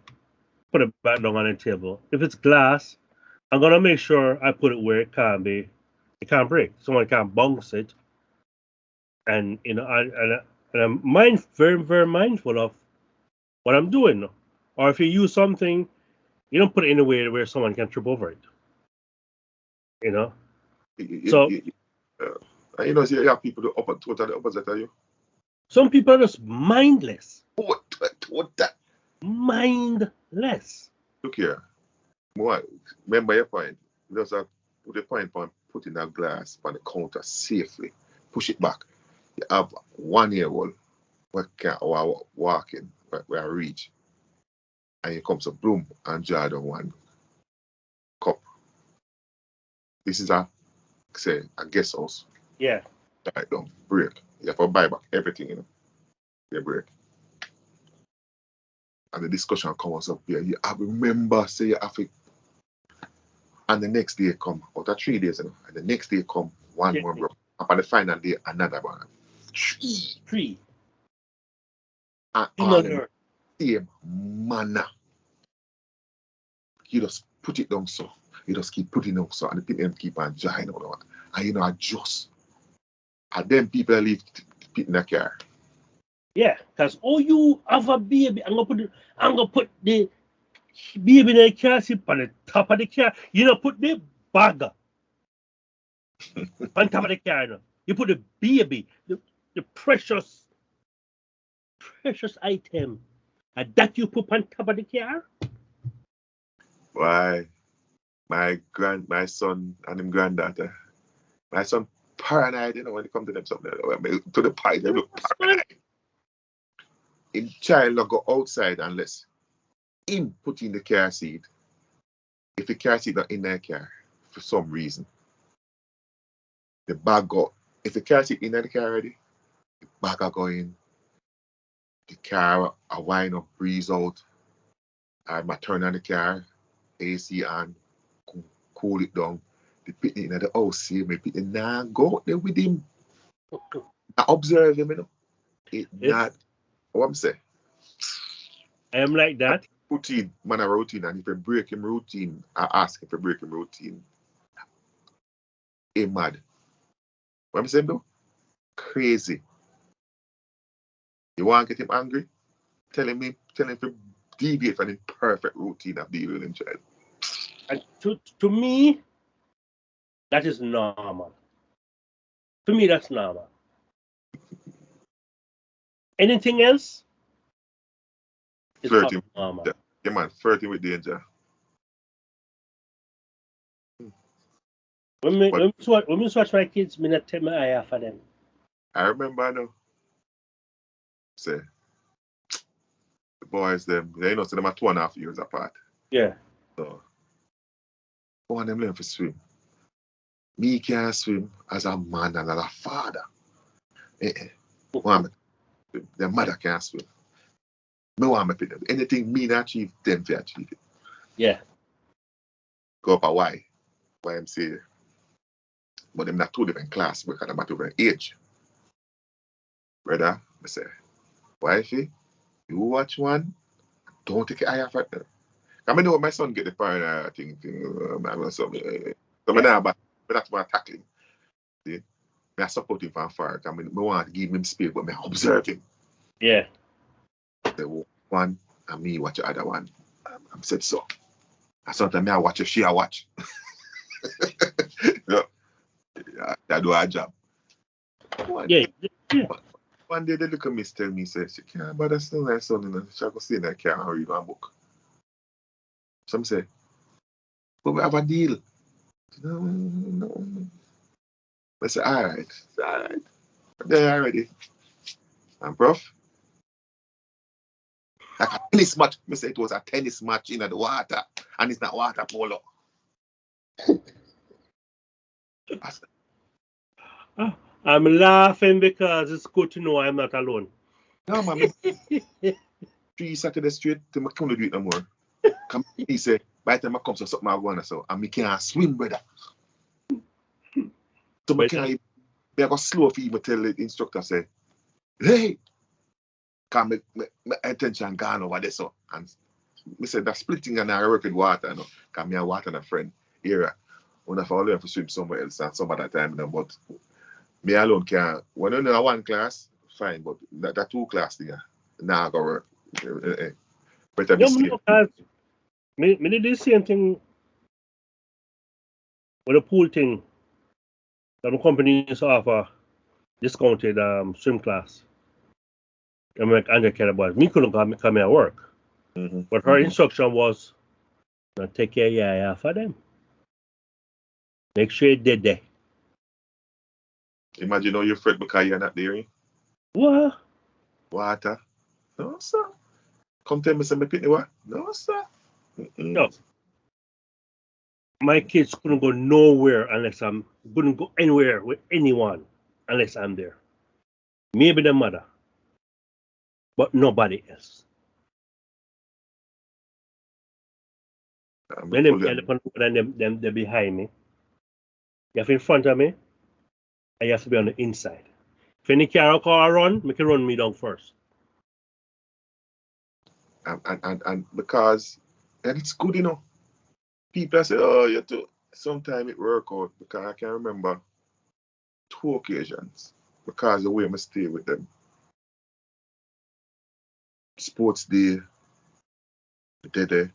[SPEAKER 3] put it back down on the table, if it's glass, I'm gonna make sure I put it where it can't break. Someone can't bounce it. And I'm very, very mindful of what I'm doing. Or if you use something, you don't put it in a way where someone can trip over it. So
[SPEAKER 2] you have people totally opposite of you.
[SPEAKER 3] Some people are just mindless.
[SPEAKER 2] What that?
[SPEAKER 3] Mindless.
[SPEAKER 2] Look here. Remember your point. Just put the point on putting that glass on the counter safely. Push it back. You have 1-year-old walking where I reach. And he comes up, boom, and jar down one cup. This is a guest house.
[SPEAKER 3] Yeah.
[SPEAKER 2] Right down, break. You have to buy back everything, You break. And the discussion comes up here. I remember, say you have to. And the next day come, after 3 days, and the next day come one more broke. And on the final day, another one.
[SPEAKER 3] Three.
[SPEAKER 2] And all in the same manner. you just put it down so. You just keep putting it down so, and the people keep on joining out. And adjust. And then people leave in the car.
[SPEAKER 3] Yeah, because you have a baby, I'm gonna put the baby in the car seat on the top of the car. You know, put the bag on top of the car. No? You put the baby, the precious item, and that you put on top of the car.
[SPEAKER 2] Why? My son and him granddaughter. My son paranoid, when it comes to them something. To the point, they look paranoid. Him child not go outside unless him put in the car seat. If the car seat not in their car for some reason, the bag go. If the car seat in the car already, the bag are going. The car a wind up, breeze out. I turn on the car, AC on, cool it down. The pitney in the house, see me pitney now go out there with him. I observe him, It not what I'm saying.
[SPEAKER 3] I am like that.
[SPEAKER 2] Routine, man, a routine, and if you break him routine, I ask if you break him routine. He mad. What I'm saying though? Crazy. You want to get him angry? Tell him to deviate from the perfect routine of dealing with him, child.
[SPEAKER 3] And to me, that is normal. To me, that's normal. Anything else is
[SPEAKER 2] Flirting.
[SPEAKER 3] normal.
[SPEAKER 2] Yeah, man, flirting with danger.
[SPEAKER 3] When we watch my kids, me not take my eye off of them.
[SPEAKER 2] I remember, I know. Say, the boys, them, they know, so them are 2.5 years apart.
[SPEAKER 3] Yeah.
[SPEAKER 2] So, one of them learn to swim. Me can't swim as a man and as a father. Their mother can't swim. Me want to them. Anything me not achieve, them to achieve it.
[SPEAKER 3] Yeah.
[SPEAKER 2] Go up a YMCA. But them not 2 different class because they're not different age. Brother, I say, wifey, you watch one, don't take your eye off it. I know my son get the paranoia thing. So that's my tackling. See? I support him from far. I want to give him space, but I observe him.
[SPEAKER 3] Yeah.
[SPEAKER 2] The one and me watch the other one. I'm said so. And sometimes I watch she I watch. That do our job. One day they look at me tell me, say, she can't bother still my son, she go stay in that car and read my book. Some say, but we have a deal. No. I say, all right. They're already. And prof, like a tennis match. I say it was a tennis match in the water, and it's not water polo.
[SPEAKER 3] I'm laughing because it's good to know I'm not alone.
[SPEAKER 2] No, man. 3 Saturdays straight till I can't do it no more. Come, he say, by the time I come to something I want to so, and I can't swim, brother. So I can't, I go slow for him tell the instructor, say, hey, come my attention gone over there, so. And I said, that's splitting and I work with water, no. Because I water and a friend here. When I follow him to swim somewhere else and some other time, but me alone can't. When you're in 1 class, fine, but that 2 class thing, now I go work. Better be safe.
[SPEAKER 3] Me did the same thing with the pool thing. The company used to offer discounted swim class. I'm like undercarried boys. Me couldn't come here work.
[SPEAKER 2] Mm-hmm.
[SPEAKER 3] But her instruction was not take care of your eye for them. Make sure you did there.
[SPEAKER 2] Imagine how you fret because you're not there.
[SPEAKER 3] What?
[SPEAKER 2] Water? No, sir. Come tell me some pitney what? No, sir.
[SPEAKER 3] No. My kids couldn't go nowhere couldn't go anywhere with anyone unless I'm there. Maybe the mother, but nobody else. When they're behind me, you have in front of me, and you have to be on the inside. If any car run, make it run me down first.
[SPEAKER 2] And because, and it's good, People say, oh, you too. Sometimes it work out because I can remember 2 occasions because the way I stay with them. Sports day, Dede,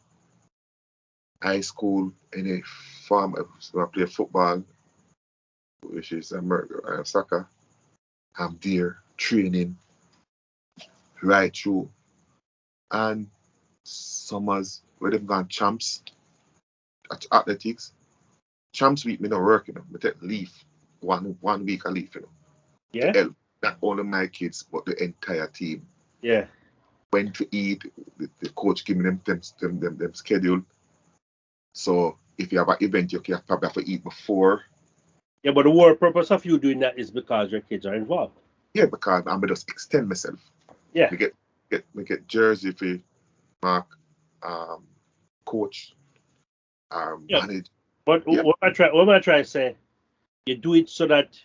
[SPEAKER 2] high school, any farm, I play football, which is soccer. I'm there training right through. And summers where they've gone champs at athletics. Champs week me not work, you know. I take leave. One week I leave, you know.
[SPEAKER 3] Yeah.
[SPEAKER 2] To help not only my kids but the entire team.
[SPEAKER 3] Yeah.
[SPEAKER 2] When to eat, the coach give me them schedule. So if you have an event, you can probably have to eat before.
[SPEAKER 3] Yeah, but the whole purpose of you doing that is because your kids are involved.
[SPEAKER 2] Yeah, because I'm just extend myself.
[SPEAKER 3] Yeah.
[SPEAKER 2] We get jersey for Mark, coach, manage.
[SPEAKER 3] But
[SPEAKER 2] Yeah.
[SPEAKER 3] what I try to say, you do it so that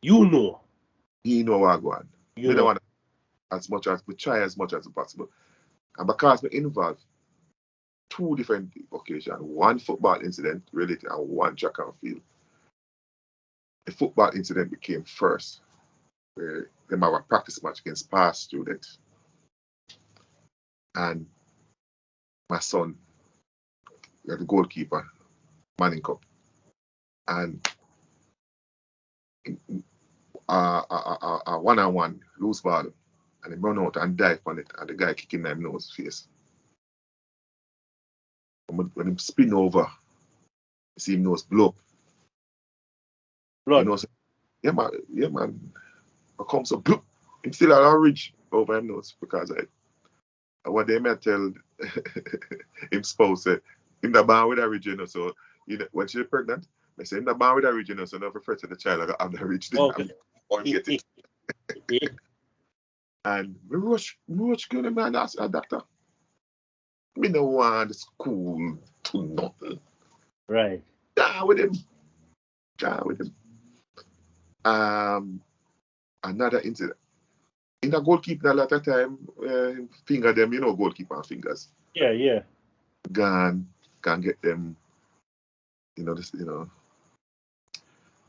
[SPEAKER 3] you know.
[SPEAKER 2] You know what I go on.
[SPEAKER 3] You
[SPEAKER 2] We don't
[SPEAKER 3] know.
[SPEAKER 2] want we try as much as possible. And because we're involved, 2 different occasions, one football incident related and one track and field. The football incident became first, where they have a practice match against past students. And my son, the goalkeeper, Manning Cup. And a one-on-one loose ball, and he run out and dive on it, and the guy kicking him nose face. When he spin over, you see him nose blow up.
[SPEAKER 3] Blood.
[SPEAKER 2] You know, so, yeah man. I come so bloop. Him still had a ridge over him nose because what they may tell him spouse say, him that born with a ridge, you know, so you know, when she's pregnant, they say him that born with a ridge, you know, so don't refer to the child like have the ridge thing.
[SPEAKER 3] Okay.
[SPEAKER 2] I'm get it. And we rush good man, ask a doctor. Me no want the school to nothing.
[SPEAKER 3] Right.
[SPEAKER 2] Down with him. Another incident. In the goalkeeper a lot of time, finger them, you know, goalkeeper fingers.
[SPEAKER 3] Yeah.
[SPEAKER 2] Can get them, you know, this, you know.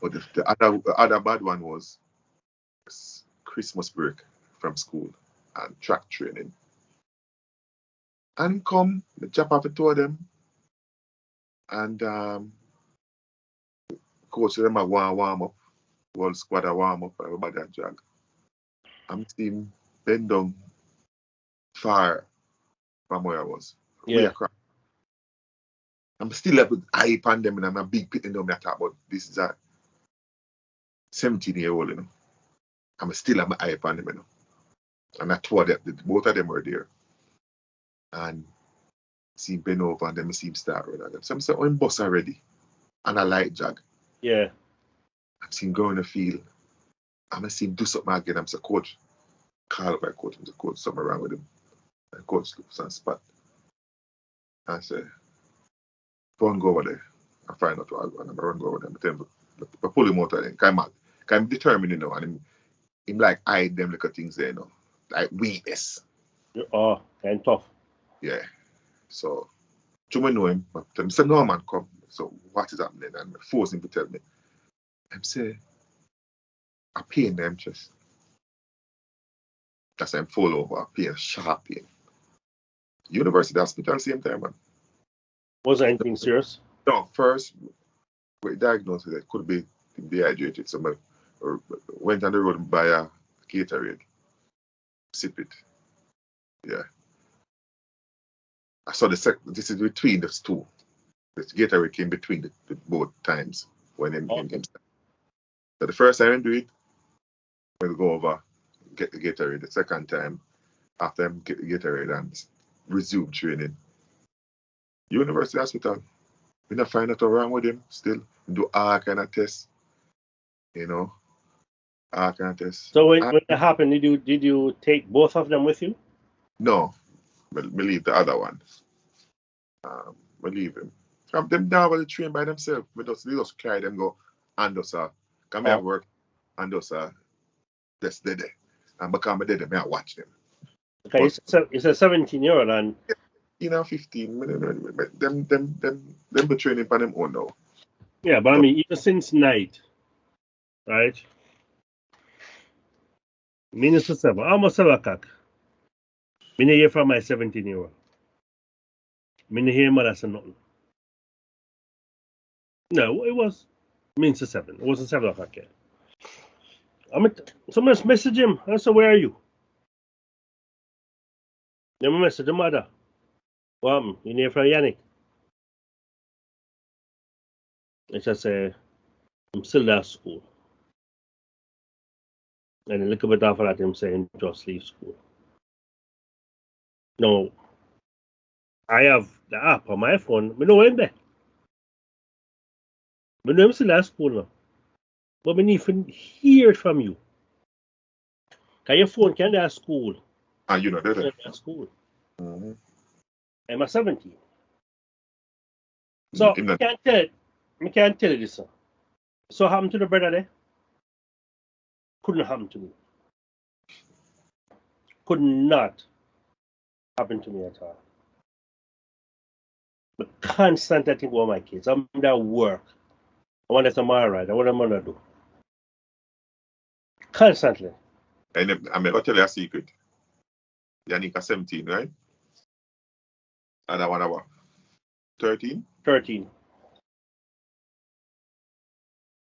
[SPEAKER 2] But the other bad one was Christmas break from school and track training. And come, the chap off the 2 of them. And coach them a warm up. Whole squad a warm up, everybody a jog. I'm seeing bend down far from where I was.
[SPEAKER 3] Yeah.
[SPEAKER 2] I'm still up with eye on them and I'm a big pit in them that talk about this is a 17-year-old, you know. I'm still have my eye on them, you know. And I told them, both of them were there. And see him bend over and then I see him start running. So I said, oh, I'm boss already. And I like jog.
[SPEAKER 3] Yeah.
[SPEAKER 2] I'm seeing him go in the field. I'm see him do something again. I'm saying, coach, call up my coach. I'm saying, coach, something wrong with him. And coach looks on spot. I say, go and go over there. I find out what I go and I run go over there. I tell him, I pull him out of there. I'm determined, you know, and him like hide them little things there, you know. Like weakness.
[SPEAKER 3] Oh, and tough.
[SPEAKER 2] Yeah. So, you may know him, but I said, no man, come. So what is happening? And I force him to tell me. I say, I pain in them chest. That's why I'm fall over, I pain, sharp pain. University hospital same time, man.
[SPEAKER 3] Was there anything serious?
[SPEAKER 2] No, first we diagnosed that it could be dehydrated. So I went on the road and buy a Gatorade. Sip it. Yeah. I saw this is between the 2. The Gatorade came between the both times when him. So the first time I do it, we'll go over, get the Gatorade. The second time, after I get the Gatorade and resume training. University hospital. We not find nothing wrong with him still. We do all kind of tests. You know. All kind of tests.
[SPEAKER 3] So when that happened, did you take both of them with you?
[SPEAKER 2] No. We leave the other one. We leave him. Them down on the train by themselves. We just carry them go and just come here work and just that's there. And because I'm there, I watch them.
[SPEAKER 3] Okay, it's a 17-year-old and
[SPEAKER 2] and 15. Them be training for them own now.
[SPEAKER 3] Yeah, but I mean, even since night, right? Minutes to 7, almost 7 o'clock. Me not hear from my 17-year-old. Me not hear mother say nothing. No, it was minutes to 7. It wasn't 7 o'clock yet. Someone message him. I said, where are you? Then I message the mother. What happened? You hear from Yannick? And she say, I'm still at school. And a little bit after that, him saying, just leave school. No, I have the app on my phone. I know him there. I know him still at school now. But I need to hear it from you. Because your phone can be at school.
[SPEAKER 2] And you know that.
[SPEAKER 3] At school.
[SPEAKER 2] Mm-hmm.
[SPEAKER 3] I'm 17. So I can't tell you this. So happened to the brother there? Couldn't happen to me. Could not happen to me at all. But constant I think about my kids. I'm at work. I want them alright. I want them to do. Constantly.
[SPEAKER 2] And I'm going to tell you a secret. Yannick is 17, right? And I want to what? 13?
[SPEAKER 3] 13.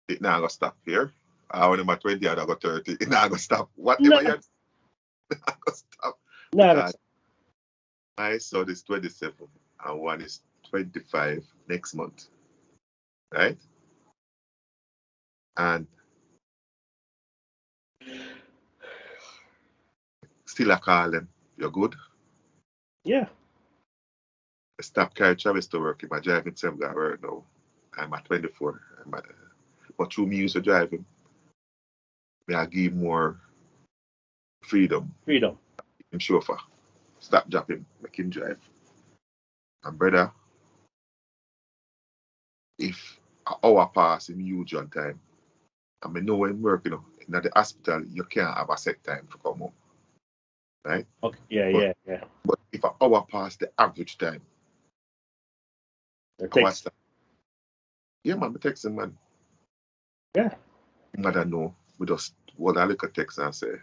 [SPEAKER 2] It now going to stop here. When I'm at 20, I go 30. It now going to stop. Whatever you not going to stop.
[SPEAKER 3] No,
[SPEAKER 2] my son is 27 and one is 25 next month. Right? And still I call them, you're good?
[SPEAKER 3] Yeah.
[SPEAKER 2] I stopped carrying Travis to work. I'm driving same guy right now. I'm at 24. But through me used to driving, I give more freedom. I'm chauffeur. Stop dropping, make him drive. And brother, if an hour pass in huge on time, and I know when I'm working in the hospital, you can't have a set time to come home. Right?
[SPEAKER 3] Okay. Yeah.
[SPEAKER 2] But if an hour pass the average time,
[SPEAKER 3] text.
[SPEAKER 2] Yeah, man, I text him, man.
[SPEAKER 3] Yeah.
[SPEAKER 2] Mother know. We just hold a little text and say,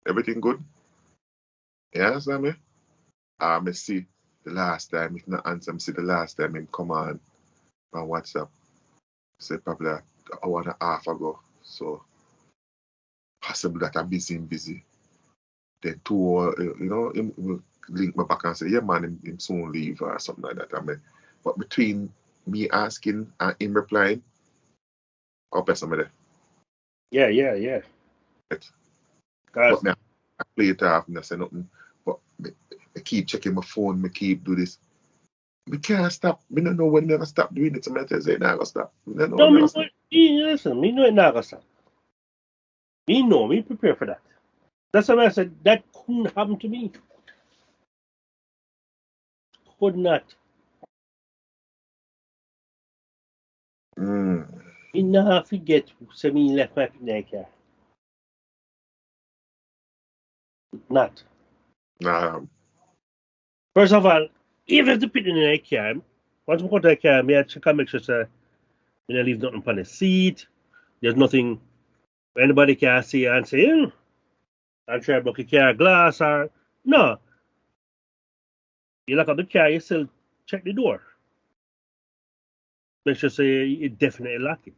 [SPEAKER 2] everything good? Yeah, understand me? I see the last time, if not answer, I see the last time him come on WhatsApp. Say probably an hour and a half ago. So possible that I'm busy. Then 2 him will link me back and say, yeah man, him soon leave or something like that. But between me asking and him replying, I'll press him there.
[SPEAKER 3] Yeah.
[SPEAKER 2] But now I play it off and I say nothing. But I keep checking my phone, I keep do this. I can't stop. I don't know when I'm gonna stop doing it. So I say, nah, I'm gonna stop.
[SPEAKER 3] Listen, me know it not gonna stop. Me prepare for that. That's why I said that couldn't happen to me. Could not. Me not forget so me left my pin in the car. Not. First of all, even if the pin in the car, once I go to the car, I check and make sure I don't leave nothing on the seat. There's nothing anybody can see and say, I'm trying to block the car glass or no. You lock up the car, you still check the door. Make sure you definitely lock it.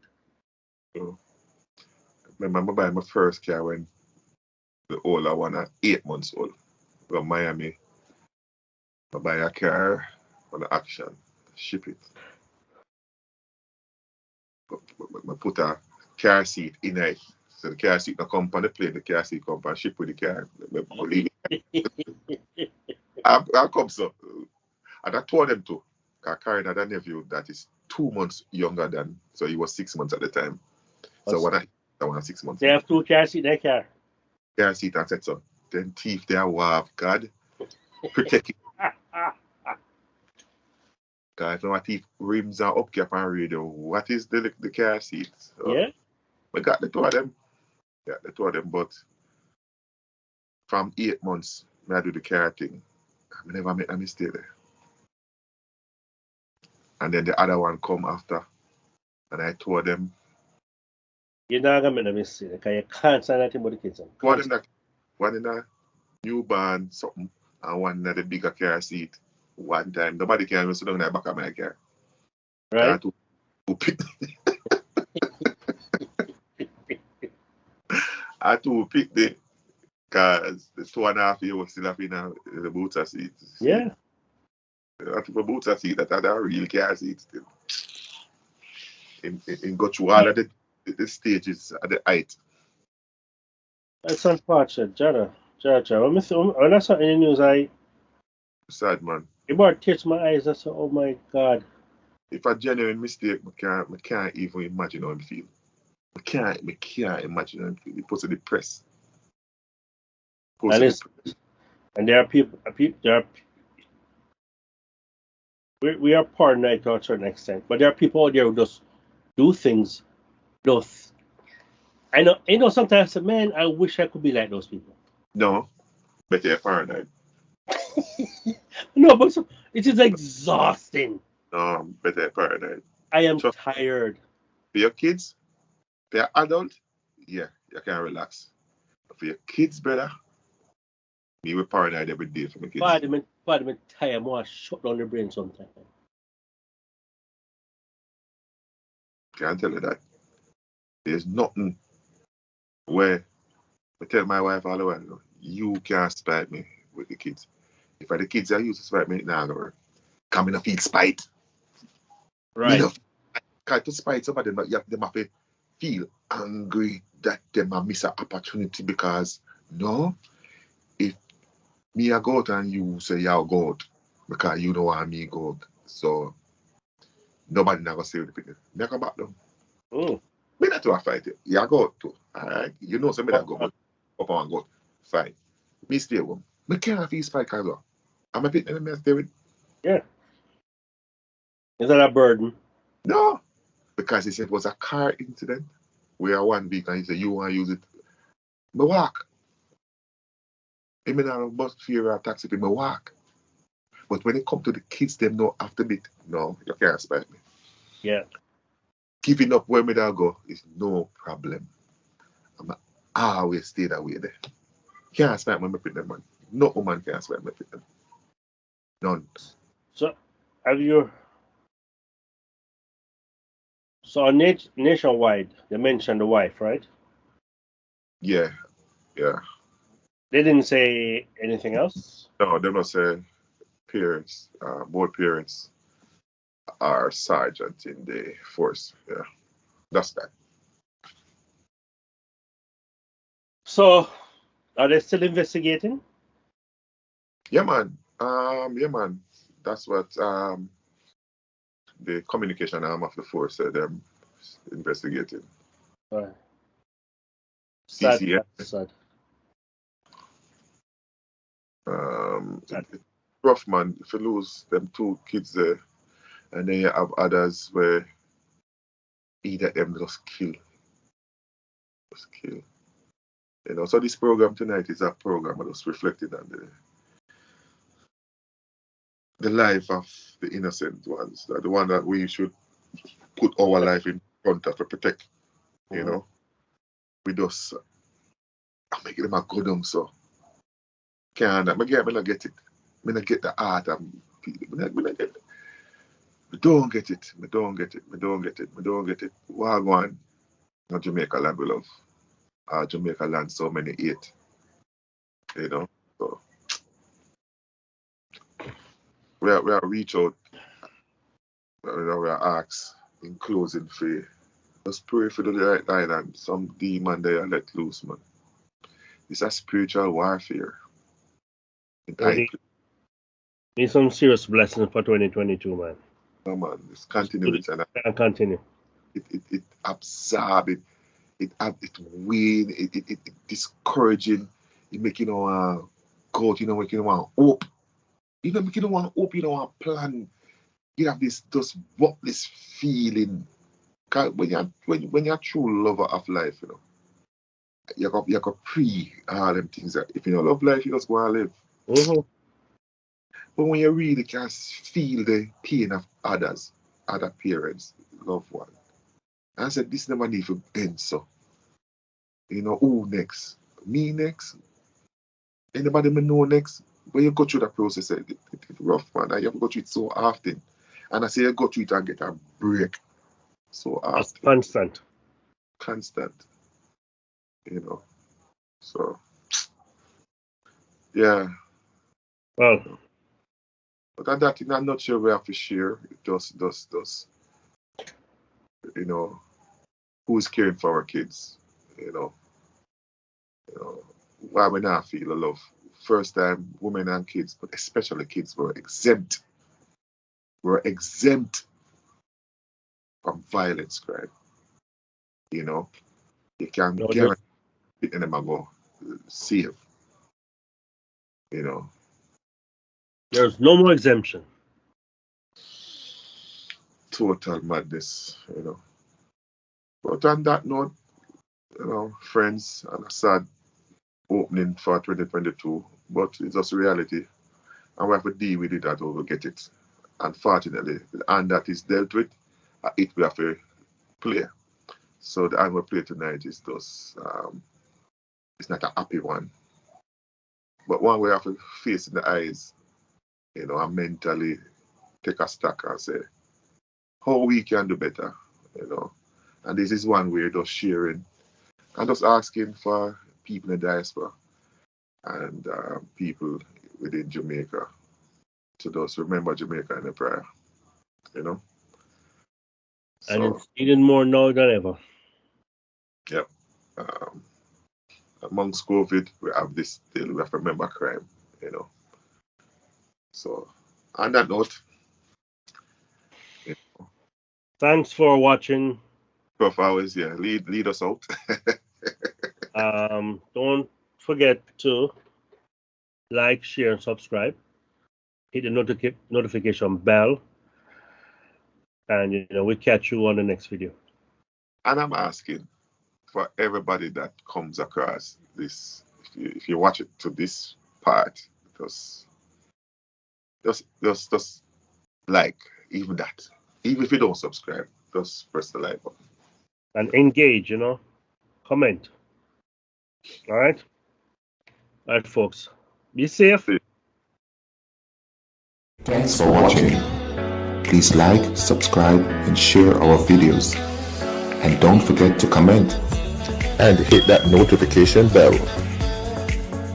[SPEAKER 2] I remember buying my first car when the older one at 8 months old from Miami. I buy a car on the auction, ship it. I put a car seat in it. So the car seat don't come on the plane, the car seat come and ship with the car. I come so. And I told them to. I carried another nephew that is 2 months younger than, so he was 6 months at the time. So when I was 6 months.
[SPEAKER 3] They have 2 car seats in their car.
[SPEAKER 2] Car seat and said so. Then thief there have God protect it. Because if no thief rims are up cap and radio, what is the car seat? So
[SPEAKER 3] yeah.
[SPEAKER 2] We got the 2 of them. But from 8 months, I do the car thing. I never make a mistake there. And then the other one come after. And I told them,
[SPEAKER 3] You're not gonna make a mistake because you can't say anything about the kids.
[SPEAKER 2] one in a newborn something and one in the bigger car seat. One time, nobody can even sit down in the back of my car.
[SPEAKER 3] Right?
[SPEAKER 2] I had to pick the because the 2.5 years was still up in the booster seat.
[SPEAKER 3] Yeah.
[SPEAKER 2] I took a booster seat that had a real car seat still. In go through all of the stages at the height.
[SPEAKER 3] That's unfortunate, Jada. When I saw in the news,
[SPEAKER 2] Sad man.
[SPEAKER 3] it brought tears to my eyes. I said, oh my God.
[SPEAKER 2] If a genuine mistake, I can't even imagine how I feel. I can't imagine how I feel. It puts it depressed.
[SPEAKER 3] And there are people, we are paranoid to a certain extent, but there are people out there who just do things. I know sometimes I say, man, I wish I could be like those people.
[SPEAKER 2] No, but they're paranoid.
[SPEAKER 3] No, but it is exhausting.
[SPEAKER 2] No, but they're paranoid.
[SPEAKER 3] I am tired.
[SPEAKER 2] For your kids, they're adult, yeah, you can relax. But for your kids, brother, me with paranoid every day for my kids.
[SPEAKER 3] But I'm tired. I want to shut down the brain sometimes.
[SPEAKER 2] Can't tell you that. There's nothing where I tell my wife all the while, you can't spite me with the kids. If the kids are used to spite me, nah, no, come in and feel spite.
[SPEAKER 3] Right.
[SPEAKER 2] Because to spite somebody, them have to feel angry that they might miss an opportunity because, no, if me a go out and you say you're go out because you don't want me go out, so nobody never say with the people. Me come back down. Me not to a fight it. You go out too. Alright? You know somebody that go but up and go. Fine. Me stay home. Me can't feel spite because I'm a bit in the stay with.
[SPEAKER 3] Yeah. Is that a burden?
[SPEAKER 2] No. Because he said it was a car incident where 1 week and he said you want to use it. Me walk. I mean, I don't bus fear or taxi, me walk. But when it comes to the kids, them know after bit, no, you can't spite me.
[SPEAKER 3] Yeah.
[SPEAKER 2] Giving up where me da go is no problem. I'm always stay that way there. Can't spite me with them, man. No woman can spite me with them. None.
[SPEAKER 3] So, nationwide, they mentioned the wife, right?
[SPEAKER 2] Yeah.
[SPEAKER 3] They didn't say anything else?
[SPEAKER 2] No, they don't say parents, both parents are sergeant in the force. Yeah. That's that.
[SPEAKER 3] So, are they still investigating?
[SPEAKER 2] Yeah, man. That's what the communication arm of the force said them investigating.
[SPEAKER 3] Right. Sad.
[SPEAKER 2] Sad. Rough, man. If you lose them 2 kids there, and then you have others where either them just kill. You know, so this program tonight is a program that's reflecting on the life of the innocent ones, the one that we should put our life in front of to protect. You know, we just make them a good so. Can't I get it. I not get the art of people. I get it. I don't get it. What go on? Not Jamaica land we love. Jamaica land so many hate. You know? So we are reach out. We are ask in closing for just pray for the right line and some demon they are let loose, man. It's a spiritual warfare.
[SPEAKER 3] Need some serious blessings for 2022, man.
[SPEAKER 2] No, man, just continue it
[SPEAKER 3] and continue.
[SPEAKER 2] It absorb it. It win. It discouraging. It make you know God. You know, make you want hope. You know, make you want hope. You don't want plan. You have this just worthless feeling. Cause when you're a true lover of life, you know, you got pre all them things that if you don't love life, you just go and live. But when you really can feel the pain of others, other parents, loved one, and I said, this never need to end so. You know, who next? Me next? Anybody me know next? When you go through that process, it's rough, man. And you have to go through it so often. And I say you go through it and get a break so
[SPEAKER 3] It's
[SPEAKER 2] often.
[SPEAKER 3] constant.
[SPEAKER 2] You know. So, yeah.
[SPEAKER 3] Well,
[SPEAKER 2] But that in a nutshell, we have to share. Does. You know, who's caring for our kids? You know, why we not feel the love. First time, women and kids, but especially kids, were exempt. Were exempt from violence crime. You know, you can
[SPEAKER 3] no,
[SPEAKER 2] guarantee them a go safe. You know,
[SPEAKER 3] there's no more exemption.
[SPEAKER 2] total madness. You know, but on that note, you know, friends, and a sad opening for 2022, but it's just reality, and we have to deal with it until we get it. Unfortunately, and that is dealt with, it we have to play. So the hand we play tonight is just, it's not a happy one, but one we have to face in the eyes, you know, and mentally take a stock and say, how we can do better, you know. And this is one way just sharing and just asking for people in the diaspora and people within Jamaica to just remember Jamaica in the prayer, you know.
[SPEAKER 3] And
[SPEAKER 2] So,
[SPEAKER 3] it's needed more now than ever.
[SPEAKER 2] yep. Amongst COVID, we have this still, we have to remember crime, you know. So, on that note,
[SPEAKER 3] Thanks for watching.
[SPEAKER 2] 12 hours, yeah, lead us out.
[SPEAKER 3] Don't forget to like, share, and subscribe. Hit the notification bell. And, you know, we'll catch you on the next video.
[SPEAKER 2] And I'm asking for everybody that comes across this, if you watch it to this part, just like, even that. Even if you don't subscribe, just press the like button.
[SPEAKER 3] And engage, you know. Comment. All right? All right, folks. Be safe.
[SPEAKER 4] Thanks for watching. Please like, subscribe, and share our videos. And don't forget to comment
[SPEAKER 5] and hit that notification bell.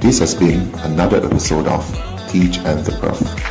[SPEAKER 4] This has been another episode of Teach and the Prof.